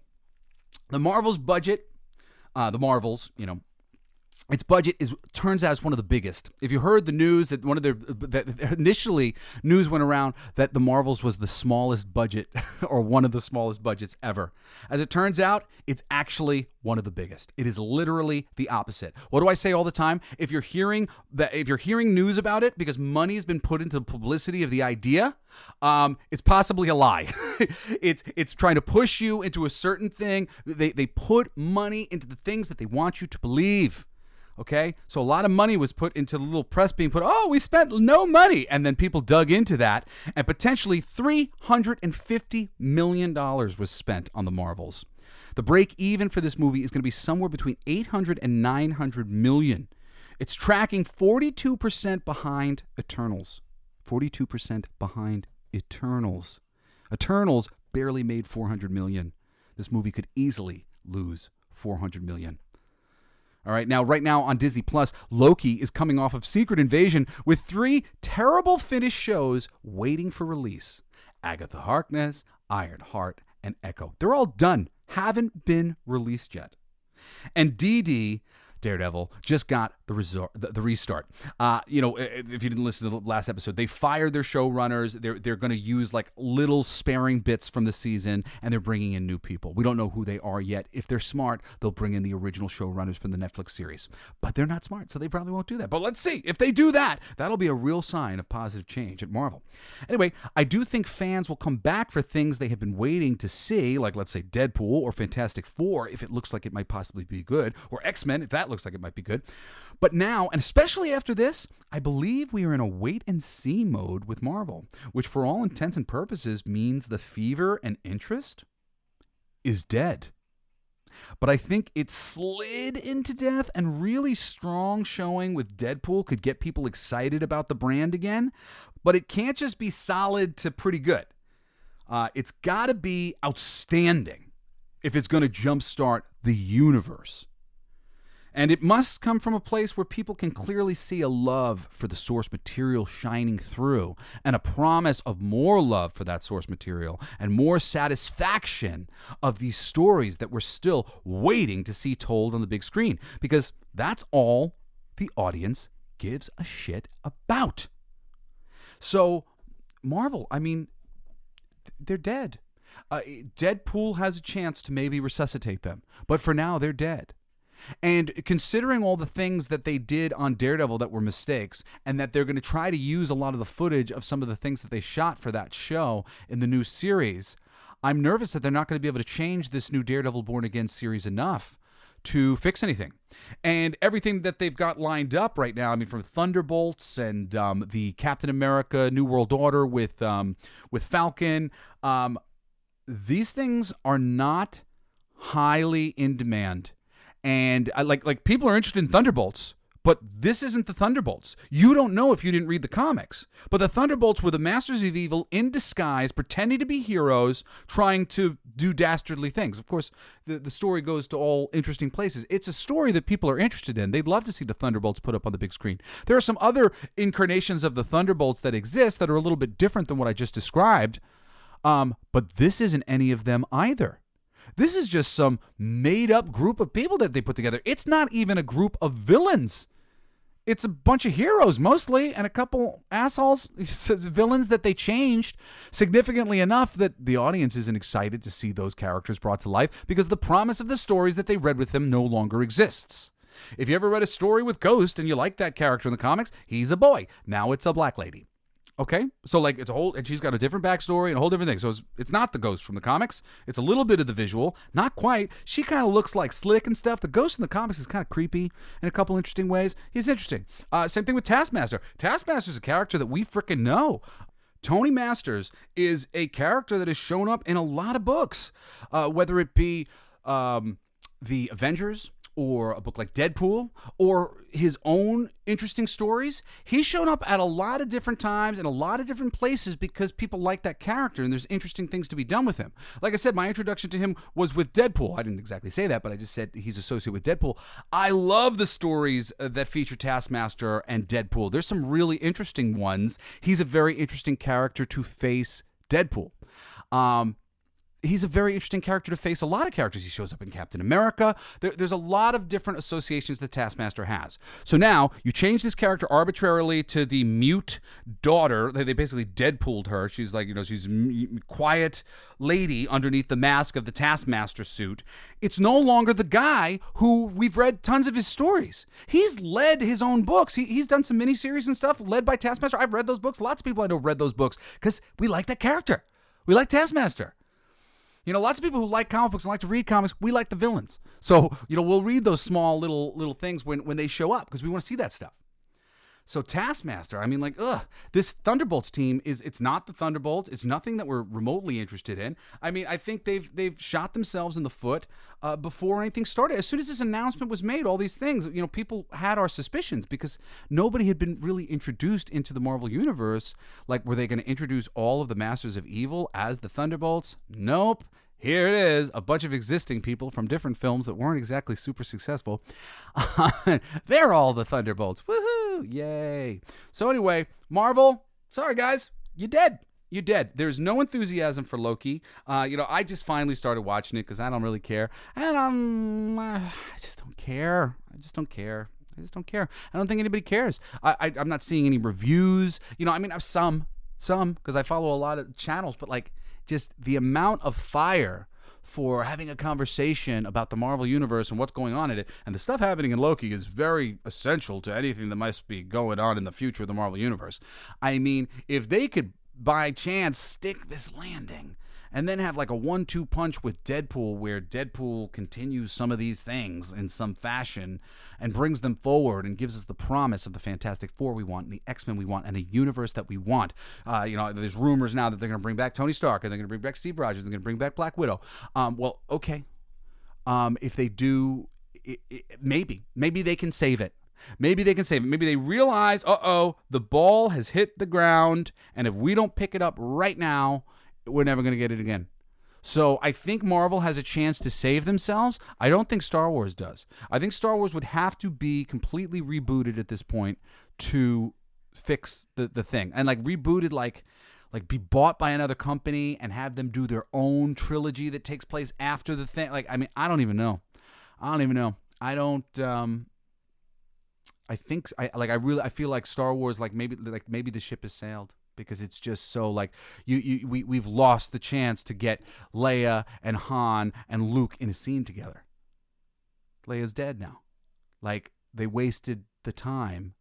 The Marvel's budget, its budget turns out it's one of the biggest. If you heard the news that initially news went around that the Marvels was the smallest budget or one of the smallest budgets ever. As it turns out, it's actually one of the biggest. It is literally the opposite. What do I say all the time? If you're hearing news about it because money has been put into the publicity of the idea, it's possibly a lie. It's trying to push you into a certain thing. They put money into the things that they want you to believe. Okay, so a lot of money was put into the little press being put, we spent no money. And then people dug into that, and potentially $350 million was spent on the Marvels. The break even for this movie is going to be somewhere between $800 and $900 million. It's tracking 42% behind Eternals. 42% behind Eternals. Eternals barely made $400 million. This movie could easily lose $400 million. All right, right now on Disney Plus, Loki is coming off of Secret Invasion with 3 terrible finished shows waiting for release. Agatha Harkness, Ironheart, and Echo. They're all done, haven't been released yet. And Daredevil just got the restart. If you didn't listen to the last episode, they fired their showrunners. They're going to use like little sparing bits from the season, and they're bringing in new people. We don't know who they are yet. If they're smart, they'll bring in the original showrunners from the Netflix series. But they're not smart, so they probably won't do that. But let's see. If they do that, that'll be a real sign of positive change at Marvel. Anyway, I do think fans will come back for things they have been waiting to see, like let's say Deadpool or Fantastic Four, if it looks like it might possibly be good, or X-Men, if that looks like it might be good. But now, and especially after this, I believe we are in a wait-and-see mode with Marvel, which for all intents and purposes means the fever and interest is dead. But I think it slid into death, and really strong showing with Deadpool could get people excited about the brand again. But it can't just be solid to pretty good. It's got to be outstanding if it's going to jumpstart the universe. And it must come from a place where people can clearly see a love for the source material shining through, and a promise of more love for that source material, and more satisfaction of these stories that we're still waiting to see told on the big screen. Because that's all the audience gives a shit about. So, Marvel, they're dead. Deadpool has a chance to maybe resuscitate them, but for now, they're dead. And considering all the things that they did on Daredevil that were mistakes, and that they're going to try to use a lot of the footage of some of the things that they shot for that show in the new series, I'm nervous that they're not going to be able to change this new Daredevil Born Again series enough to fix anything. And everything that they've got lined up right now, from Thunderbolts and the Captain America New World Order with Falcon, these things are not highly in demand. And like people are interested in Thunderbolts, but this isn't the Thunderbolts. You don't know if you didn't read the comics. But the Thunderbolts were the masters of evil in disguise, pretending to be heroes, trying to do dastardly things. Of course, the story goes to all interesting places. It's a story that people are interested in. They'd love to see the Thunderbolts put up on the big screen. There are some other incarnations of the Thunderbolts that exist that are a little bit different than what I just described. But this isn't any of them either. This is just some made-up group of people that they put together. It's not even a group of villains. It's a bunch of heroes, mostly, and a couple assholes, villains that they changed significantly enough that the audience isn't excited to see those characters brought to life because the promise of the stories that they read with them no longer exists. If you ever read a story with Ghost and you like that character in the comics, he's a boy. Now it's a black lady. Okay, so like it's a whole, and she's got a different backstory and a whole different thing. So it's not the ghost from the comics. It's a little bit of the visual, not quite. She kind of looks like slick and stuff. The ghost in the comics is kind of creepy in a couple interesting ways. He's interesting. Same thing with Taskmaster. Taskmaster's a character that we freaking know. Tony Masters is a character that has shown up in a lot of books, whether it be the Avengers, or a book like Deadpool, or his own interesting stories. He's shown up at a lot of different times in a lot of different places because people like that character and there's interesting things to be done with him. Like I said, my introduction to him was with Deadpool. I didn't exactly say that, but I just said he's associated with Deadpool. I love the stories that feature Taskmaster and Deadpool. There's some really interesting ones. He's a very interesting character to face Deadpool. He's a very interesting character to face a lot of characters. He shows up in Captain America. There's a lot of different associations that Taskmaster has. So now you change this character arbitrarily to the mute daughter. They basically Deadpooled her. She's like, she's a quiet lady underneath the mask of the Taskmaster suit. It's no longer the guy who we've read tons of his stories. He's led his own books. He's done some miniseries and stuff led by Taskmaster. I've read those books. Lots of people I know read those books because we like that character. We like Taskmaster. Lots of people who like comic books and like to read comics, we like the villains. So, we'll read those small little things when they show up because we want to see that stuff. So Taskmaster, this Thunderbolts team it's not the Thunderbolts. It's nothing that we're remotely interested in. I think they've shot themselves in the foot before anything started. As soon as this announcement was made, all these things, people had our suspicions because nobody had been really introduced into the Marvel Universe. Like, were they going to introduce all of the Masters of Evil as the Thunderbolts? Nope. Here it is, a bunch of existing people from different films that weren't exactly super successful. They're all the Thunderbolts. Woohoo! Yay. So anyway, Marvel, sorry guys, you're dead. You're dead. There's no enthusiasm for Loki. I just finally started watching it because I don't really care. And I just don't care. I don't think anybody cares. I'm not seeing any reviews. I've some because I follow a lot of channels, but just the amount of fire for having a conversation about the Marvel Universe and what's going on in it, and the stuff happening in Loki is very essential to anything that must be going on in the future of the Marvel Universe. If they could by chance stick this landing and then have like a 1-2 punch with Deadpool, where Deadpool continues some of these things in some fashion and brings them forward and gives us the promise of the Fantastic Four we want, and the X-Men we want, and the universe that we want. There's rumors now that they're going to bring back Tony Stark, and they're going to bring back Steve Rogers, and they're going to bring back Black Widow. Okay. If they do, maybe they can save it. Maybe they can save it. Maybe they realize, the ball has hit the ground, and if we don't pick it up right now, we're never going to get it again. So I think Marvel has a chance to save themselves. I don't think Star Wars does. I think Star Wars would have to be completely rebooted at this point to fix the thing. And rebooted, like be bought by another company and have them do their own trilogy that takes place after the thing. I don't even know. I feel like Star Wars, maybe the ship has sailed. Because it's just so we've lost the chance to get Leia and Han and Luke in a scene together. Leia's dead now. They wasted the time,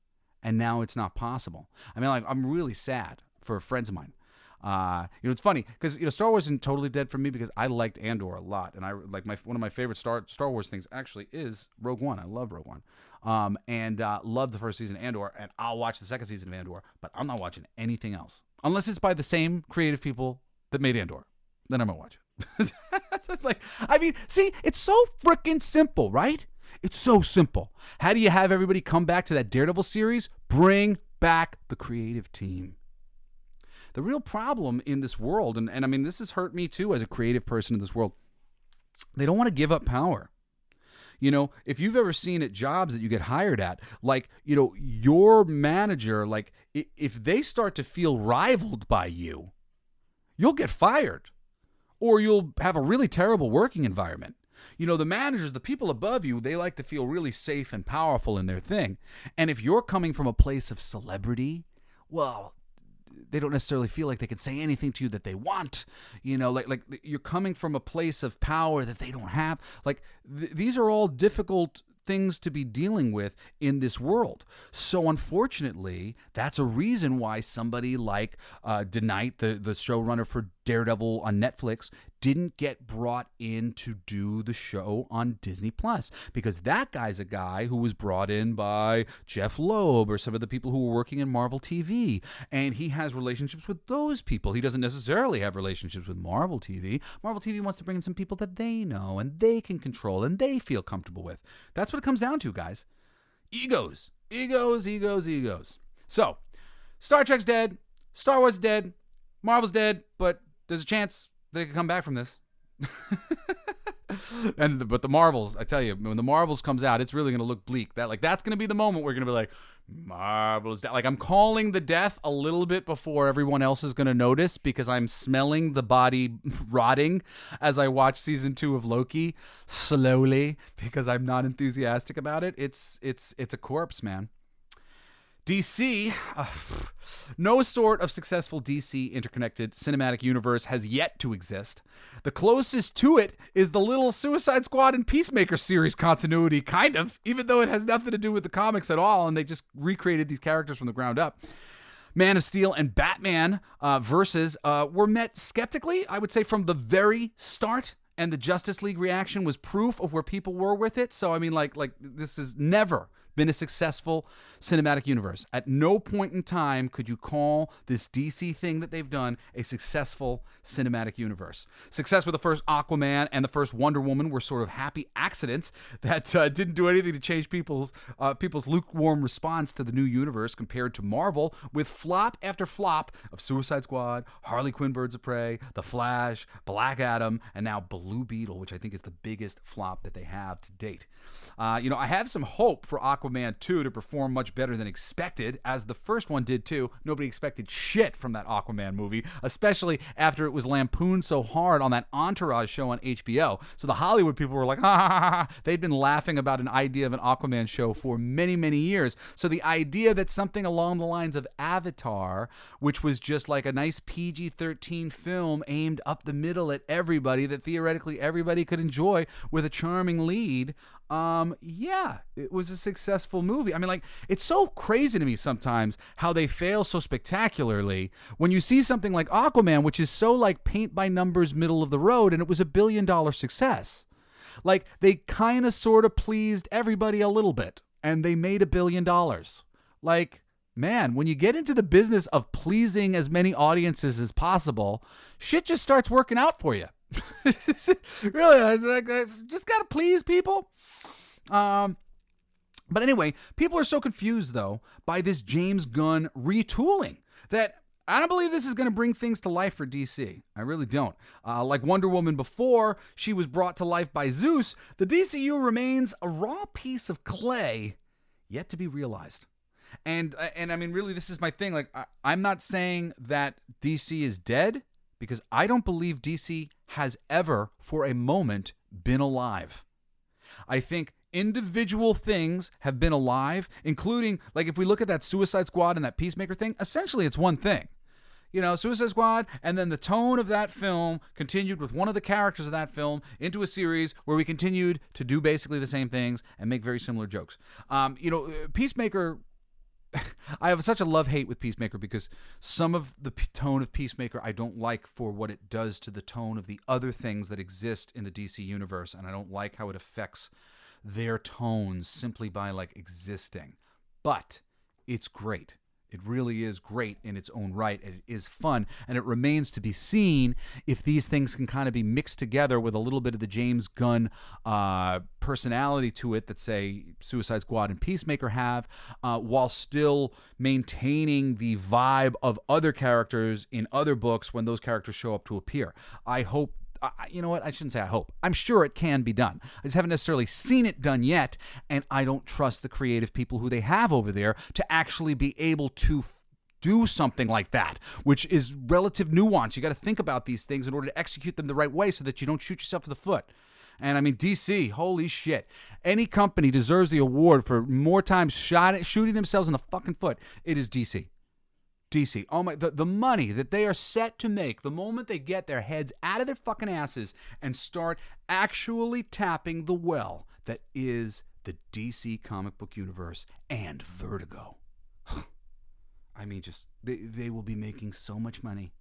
and now it's not possible. I'm really sad for friends of mine. It's funny because Star Wars isn't totally dead for me because I liked Andor a lot, and I one of my favorite Star Wars things actually is Rogue One. I love Rogue One, and love the first season of Andor, and I'll watch the second season of Andor, but I'm not watching anything else unless it's by the same creative people that made Andor. Then I'm gonna watch it. See, it's so freaking simple, right? It's so simple. How do you have everybody come back to that Daredevil series? Bring back the creative team. The real problem in this world, and this has hurt me too as a creative person in this world, they don't want to give up power. If you've ever seen at jobs that you get hired at, your manager, if they start to feel rivaled by you, you'll get fired or you'll have a really terrible working environment. The managers, the people above you, they like to feel really safe and powerful in their thing. And if you're coming from a place of celebrity, well, they don't necessarily feel like they can say anything to you that they want. You're coming from a place of power that they don't have. These are all difficult things to be dealing with in this world. So unfortunately, that's a reason why somebody like DeKnight, the showrunner for Daredevil on Netflix, didn't get brought in to do the show on Disney Plus, because that guy's a guy who was brought in by Jeff Loeb or some of the people who were working in Marvel TV, and he has relationships with those people. He doesn't necessarily have relationships with Marvel TV. Marvel TV wants to bring in some people that they know and they can control and they feel comfortable with. That's what it comes down to, guys. Egos. So, Star Trek's dead, Star Wars is dead, Marvel's dead, but there's a chance they could come back from this. But the Marvels, I tell you, when the Marvels comes out, it's really going to look bleak. That's going to be the moment we're going to be like, Marvel's dead. Like, I'm calling the death a little bit before everyone else is going to notice, because I'm smelling the body rotting as I watch season 2 of Loki slowly, because I'm not enthusiastic about it. It's a corpse, man. DC, no sort of successful DC interconnected cinematic universe has yet to exist. The closest to it is the little Suicide Squad and Peacemaker series continuity, kind of, even though it has nothing to do with the comics at all, and they just recreated these characters from the ground up. Man of Steel and Batman versus were met skeptically, I would say, from the very start. And the Justice League reaction was proof of where people were with it. So, I mean, like this has never been a successful cinematic universe. At no point in time could you call this DC thing that they've done a successful cinematic universe. Success with the first Aquaman and the first Wonder Woman were sort of happy accidents that didn't do anything to change people's lukewarm response to the new universe, compared to Marvel, with flop after flop of Suicide Squad, Harley Quinn, Birds of Prey, The Flash, Black Adam, and now Blue Beetle, which I think is the biggest flop that they have to date. I have some hope for Aquaman 2 to perform much better than expected, as the first one did too. Nobody expected shit from that Aquaman movie, especially after it was lampooned so hard on that Entourage show on HBO. So the Hollywood people were like, ha ha ha ha. They'd been laughing about an idea of an Aquaman show for many, many years. So the idea that something along the lines of Avatar, which was just like a nice PG-13 film aimed up the middle at everybody, that theoretically everybody could enjoy with a charming lead, it was a successful movie. I mean, like, it's so crazy to me sometimes how they fail so spectacularly when you see something like Aquaman, which is so like paint by numbers, middle of the road, and it was $1 billion success. Like, they kind of sort of pleased everybody a little bit, and they made $1 billion. Like, man, when you get into the business of pleasing as many audiences as possible, shit just starts working out for you. Really, it's just gotta please people. But anyway, people are so confused, though, by this James Gunn retooling that I don't believe this is going to bring things to life for DC. I really don't. Like Wonder Woman before she was brought to life by Zeus, the DCU remains a raw piece of clay yet to be realized. And I mean, really, this is my thing. Like, I'm not saying that DC is dead, because I don't believe DC has ever, for a moment, been alive. I think individual things have been alive, including, like, if we look at that Suicide Squad and that Peacemaker thing, essentially it's one thing. Suicide Squad, and then the tone of that film continued with one of the characters of that film into a series where we continued to do basically the same things and make very similar jokes. Peacemaker, I have such a love-hate with Peacemaker, because some of the tone of Peacemaker I don't like for what it does to the tone of the other things that exist in the DC universe, and I don't like how it affects their tones simply by, like, existing. But it's great. It really is great in its own right, and it is fun, and it remains to be seen if these things can kind of be mixed together with a little bit of the James Gunn personality to it that, say, Suicide Squad and Peacemaker have, while still maintaining the vibe of other characters in other books when those characters show up to appear. I hope. You know what? I shouldn't say I hope. I'm sure it can be done. I just haven't necessarily seen it done yet, and I don't trust the creative people who they have over there to actually be able to do something like that, which is relative nuance. You got to think about these things in order to execute them the right way so that you don't shoot yourself in the foot. And I mean, DC, holy shit. Any company deserves the award for more times shooting themselves in the fucking foot. It is DC. DC, oh my, the money that they are set to make the moment they get their heads out of their fucking asses and start actually tapping the well that is the DC comic book universe and Vertigo. I mean, just they will be making so much money.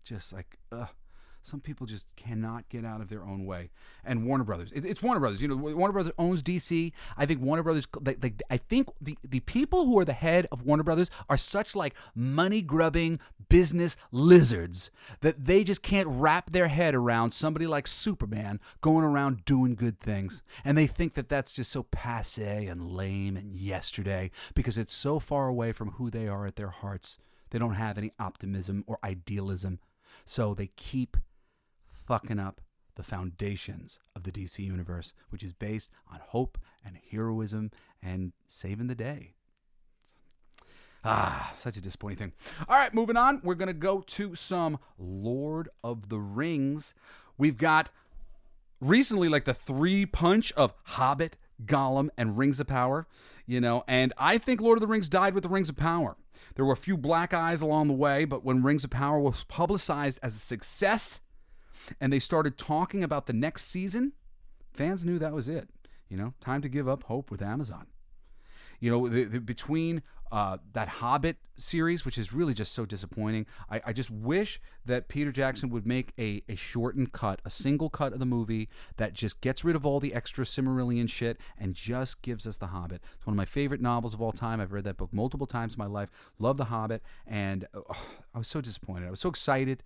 Just like, some people just cannot get out of their own way. And Warner Brothers, it's Warner Brothers. You know, Warner Brothers owns DC. I think Warner Brothers, I think the people who are the head of Warner Brothers are such like money-grubbing business lizards that they just can't wrap their head around somebody like Superman going around doing good things. And they think that that's just so passé and lame and yesterday because it's so far away from who they are at their hearts. They don't have any optimism or idealism. So they keep fucking up the foundations of the DC universe, which is based on hope and heroism and saving the day. Such a disappointing thing. All right, moving on. We're going to go to some Lord of the Rings. We've got recently like the three punch of Hobbit, Gollum, and Rings of Power, you know, and I think Lord of the Rings died with the Rings of Power. There were a few black eyes along the way, but when Rings of Power was publicized as a success and they started talking about the next season, fans knew that was it. You know, time to give up hope with Amazon. You know, between that Hobbit series, which is really just so disappointing, I just wish that Peter Jackson would make a shortened cut, a single cut of the movie that just gets rid of all the extra Silmarillion shit and just gives us The Hobbit. It's one of my favorite novels of all time. I've read that book multiple times in my life. Love The Hobbit, and I was so disappointed. I was so excited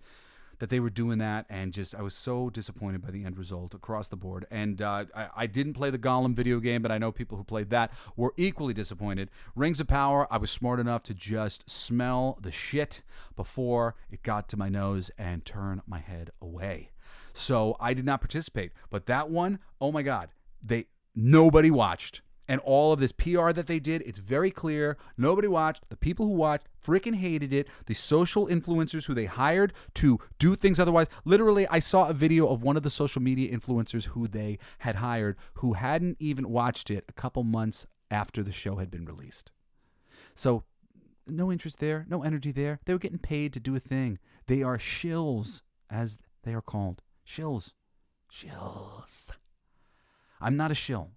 that they were doing that, and just I was so disappointed by the end result across the board. And I didn't play the Gollum video game, but I know people who played that were equally disappointed. Rings of Power, I was smart enough to just smell the shit before it got to my nose and turn my head away. So I did not participate. But that one, oh my God, nobody watched. And all of this PR that they did, it's very clear. Nobody watched. The people who watched freaking hated it. The social influencers who they hired to do things otherwise. Literally, I saw a video of one of the social media influencers who they had hired who hadn't even watched it a couple months after the show had been released. So no interest there, no energy there. They were getting paid to do a thing. They are shills, as they are called. Shills. Shills. I'm not a shill.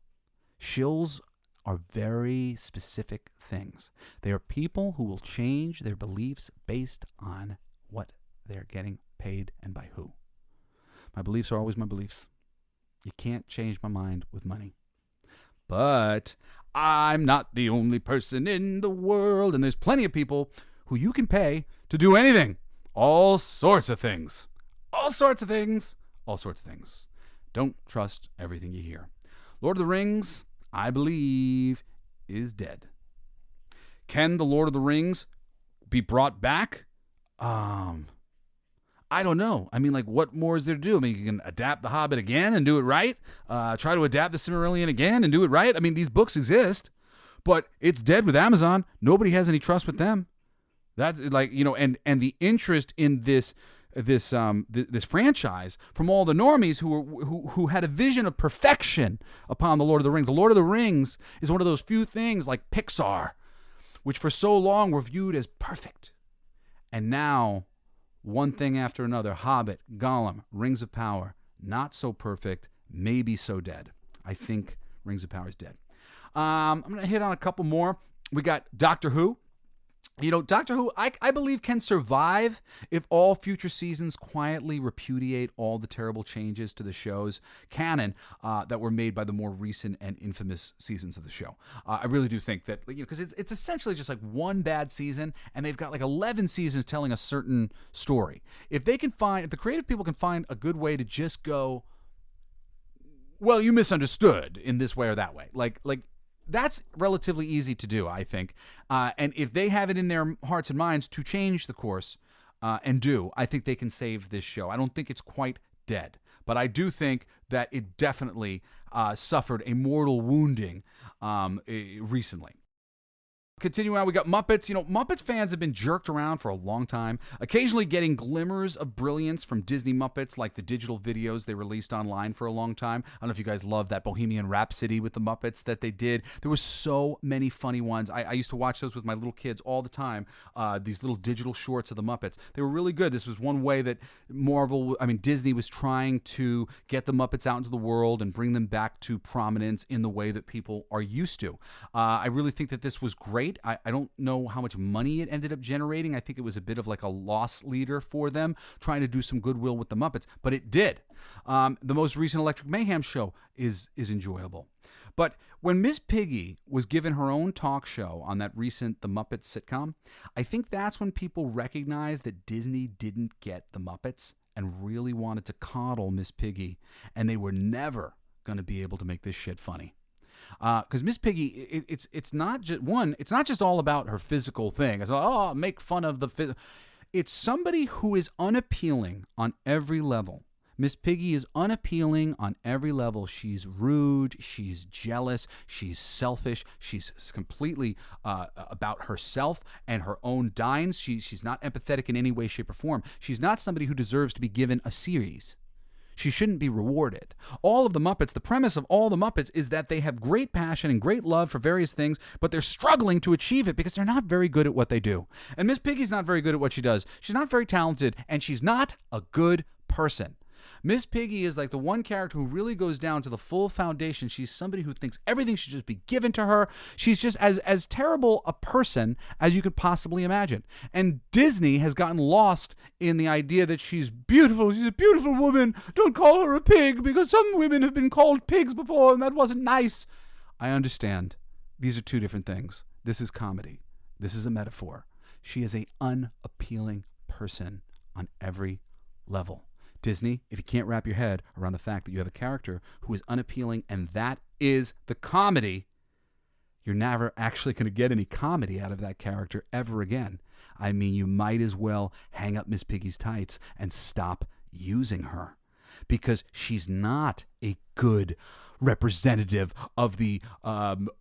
Shills are very specific things. They are people who will change their beliefs based on what they're getting paid and by who. My beliefs are always my beliefs. You can't change my mind with money. But I'm not the only person in the world, and there's plenty of people who you can pay to do anything. All sorts of things. All sorts of things. All sorts of things. Don't trust everything you hear. Lord of the Rings, I believe, is dead. Can the Lord of the Rings be brought back? I don't know. I mean, like, what more is there to do? I mean, you can adapt The Hobbit again and do it right. Try to adapt the Silmarillion again and do it right. I mean, these books exist, but it's dead with Amazon. Nobody has any trust with them. That's like, you know, and the interest in this franchise from all the normies who had a vision of perfection upon the Lord of the Rings. The Lord of the Rings is one of those few things like Pixar, which for so long were viewed as perfect. And now, one thing after another, Hobbit, Gollum, Rings of Power, not so perfect, maybe so dead. I think Rings of Power is dead. I'm going to hit on a couple more. We got Doctor Who. You know, Doctor Who, I believe, can survive if all future seasons quietly repudiate all the terrible changes to the show's canon that were made by the more recent and infamous seasons of the show. I really do think that, you know, because it's essentially just like one bad season, and they've got like 11 seasons telling a certain story. If the creative people can find a good way to just go, well, you misunderstood in this way or that way, like. That's relatively easy to do, I think. And if they have it in their hearts and minds to change the course I think they can save this show. I don't think it's quite dead. But I do think that it definitely suffered a mortal wounding recently. Continuing on, we got Muppets. Muppets fans have been jerked around for a long time, occasionally getting glimmers of brilliance from Disney Muppets, like the digital videos they released online for a long time. I don't know if you guys love that Bohemian Rhapsody with the Muppets that they did. There were so many funny ones. I used to watch those with my little kids all the time, these little digital shorts of the Muppets. They were really good. This was one way that Disney was trying to get the Muppets out into the world and bring them back to prominence in the way that people are used to. I really think that this was great. I don't know how much money it ended up generating. I think it was a bit of like a loss leader for them, trying to do some goodwill with the Muppets, but it did. The most recent Electric Mayhem show is enjoyable. But when Miss Piggy was given her own talk show on that recent The Muppets sitcom, I think that's when people recognized that Disney didn't get the Muppets and really wanted to coddle Miss Piggy, and they were never going to be able to make this shit funny. Because Miss Piggy, it's not just all about her physical thing. It's make fun of the it's somebody who is unappealing on every level. Miss Piggy is unappealing on every level. She's rude, she's jealous, she's selfish, she's completely about herself and her own dines. She's not empathetic in any way, shape, or form. She's not somebody who deserves to be given a series. She shouldn't be rewarded. All of the Muppets, the premise of all the Muppets is that they have great passion and great love for various things, but they're struggling to achieve it because they're not very good at what they do. And Miss Piggy's not very good at what she does. She's not very talented, and she's not a good person. Miss Piggy is like the one character who really goes down to the full foundation. She's somebody who thinks everything should just be given to her. She's just as terrible a person as you could possibly imagine. And Disney has gotten lost in the idea that she's beautiful. She's a beautiful woman. Don't call her a pig because some women have been called pigs before and that wasn't nice. I understand. These are two different things. This is comedy. This is a metaphor. She is an unappealing person on every level. Disney, if you can't wrap your head around the fact that you have a character who is unappealing and that is the comedy, you're never actually going to get any comedy out of that character ever again. I mean, you might as well hang up Miss Piggy's tights and stop using her because she's not a good representative of the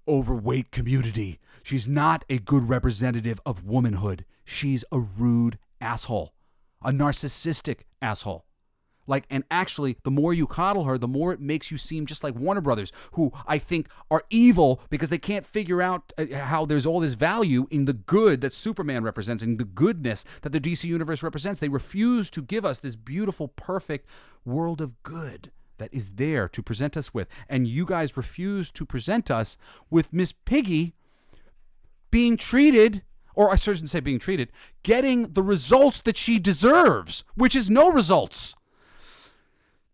overweight community. She's not a good representative of womanhood. She's a rude asshole, a narcissistic asshole. And actually, the more you coddle her, the more it makes you seem just like Warner Brothers, who I think are evil because they can't figure out how there's all this value in the good that Superman represents and the goodness that the DC Universe represents. They refuse to give us this beautiful, perfect world of good that is there to present us with. And you guys refuse to present us with Miss Piggy being treated, or I shouldn't say being treated, getting the results that she deserves, which is no results.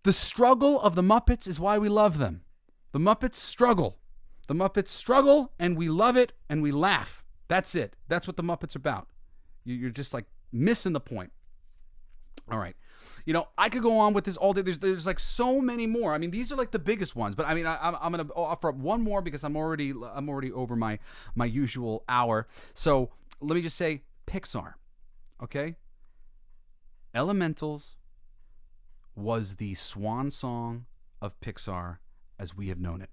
The struggle of the Muppets is why we love them. The Muppets struggle. The Muppets struggle, and we love it, and we laugh. That's it. That's what the Muppets are about. You're just like missing the point. All right. I could go on with this all day. There's like so many more. I mean, these are like the biggest ones. But I mean, I'm going to offer up one more because I'm already over my usual hour. So let me just say Pixar. Okay? Elementals was the swan song of Pixar as we have known it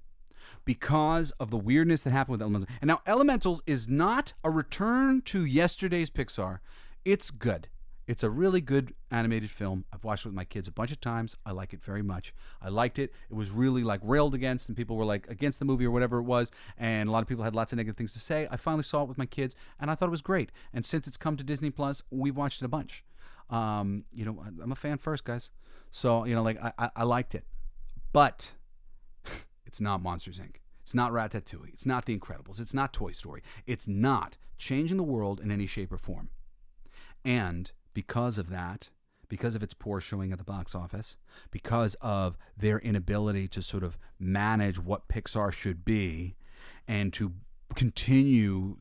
because of the weirdness that happened with Elementals. And now Elementals is not a return to yesterday's Pixar. It's good. It's a really good animated film. I've watched it with my kids a bunch of times. I like it very much. I liked it. It was really railed against and people were against the movie or whatever it was. And a lot of people had lots of negative things to say. I finally saw it with my kids and I thought it was great. And since it's come to Disney Plus, we've watched it a bunch. I'm a fan first, guys. So, I liked it. But it's not Monsters, Inc. It's not Ratatouille. It's not The Incredibles. It's not Toy Story. It's not changing the world in any shape or form. And because of that, because of its poor showing at the box office, because of their inability to sort of manage what Pixar should be and to continue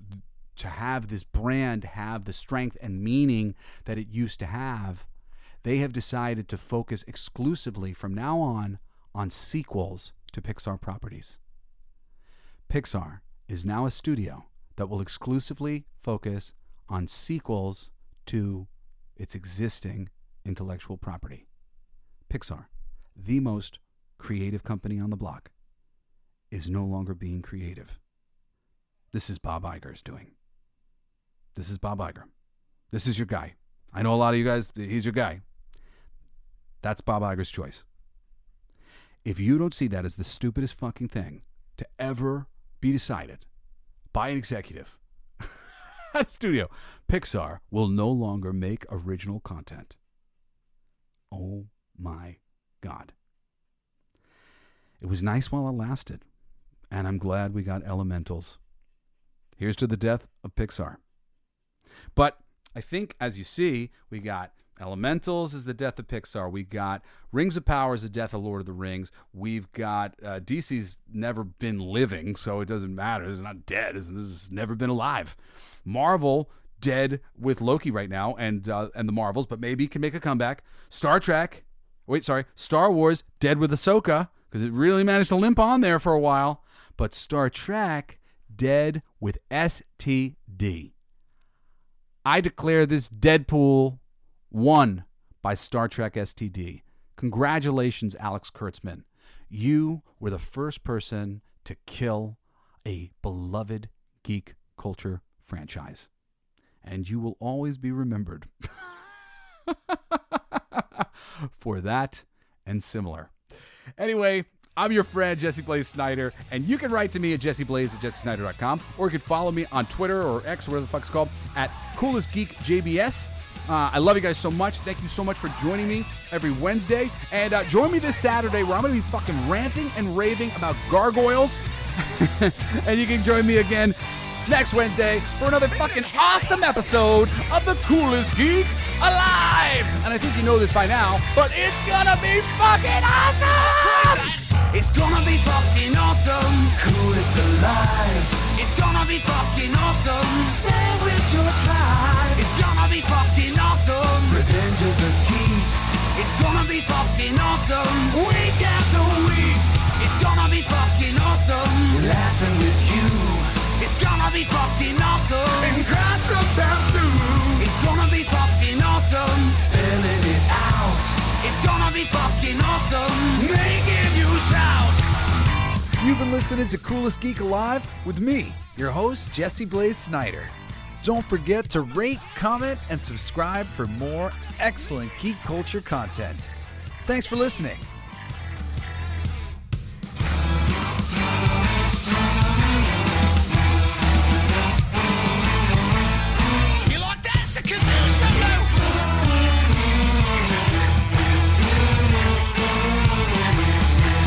to have this brand have the strength and meaning that it used to have, they have decided to focus exclusively from now on sequels to Pixar properties. Pixar is now a studio that will exclusively focus on sequels to its existing intellectual property. Pixar, the most creative company on the block, is no longer being creative. This is Bob Iger's doing. This is Bob Iger. This is your guy. I know a lot of you guys, he's your guy. That's Bob Iger's choice. If you don't see that as the stupidest fucking thing to ever be decided by an executive at a studio, Pixar will no longer make original content. Oh my God. It was nice while it lasted, and I'm glad we got Elementals. Here's to the death of Pixar. But I think, as you see, we got Elementals is the death of Pixar. We got Rings of Power is the death of Lord of the Rings. We've got DC's never been living, so it doesn't matter. It's not dead. It's never been alive. Marvel dead with Loki right now and the Marvels, but maybe can make a comeback. Star Wars dead with Ahsoka because it really managed to limp on there for a while. But Star Trek dead with STD. I declare this DEADPOOL won by Star Trek STD. Congratulations, Alex Kurtzman. You were the first person to kill a beloved geek culture franchise. And you will always be remembered for that and similar. Anyway, I'm your friend, Jesse Blaze Snyder, and you can write to me at jesseblaze@jessesnyder.com, or you can follow me on Twitter or X, or whatever the fuck it's called, at CoolestGeekJBS. I love you guys so much. Thank you so much for joining me every Wednesday. And join me this Saturday where I'm going to be fucking ranting and raving about gargoyles. And you can join me again next Wednesday for another fucking awesome episode of The Coolest Geek Alive. And I think you know this by now, but it's gonna be fucking awesome! It's gonna be fucking awesome. Coolest alive. It's gonna be fucking awesome. Stay with your tribe. It's gonna be fucking awesome. Revenge of the Geeks. It's gonna be fucking awesome. Week after weeks. It's gonna be fucking awesome. Laughing with you. It's gonna be fucking awesome. And crying sometimes too. It's gonna be fucking awesome. Spelling it out. It's gonna be fucking awesome. Making you shout. You've been listening to Coolest Geek Alive with me, your host, Jesse Blaze Snyder. Don't forget to rate, comment, and subscribe for more excellent geek culture content. Thanks for listening. You like that? It's a kazoo solo.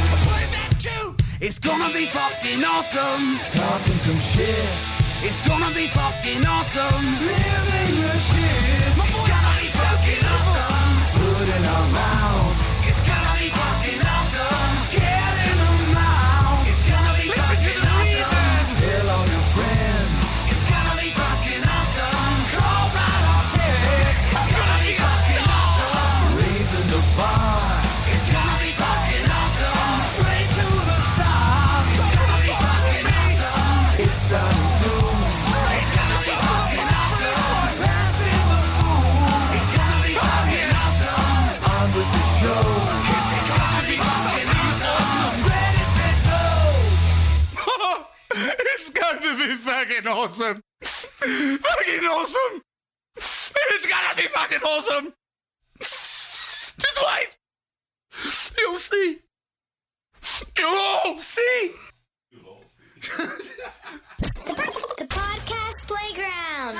I played that too. It's gonna be fucking awesome. Talking some shit. It's gonna be fucking awesome. Living legit. My voice is fucking awesome. Food in our mouth. It's gonna be fucking awesome. Get in the mouth. It's gonna be fucking awesome. Tell all your friends. It's gonna be fucking awesome. Call right on text. It's gonna be fucking awesome. Raising the bar. It's gonna be fucking awesome. Straight to the stars. It's gonna be fucking awesome. It's starting soon. It's going to be fucking awesome. Fucking awesome. It's gonna be fucking awesome. Just wait. You'll see. You'll all see. The Podcast Playground.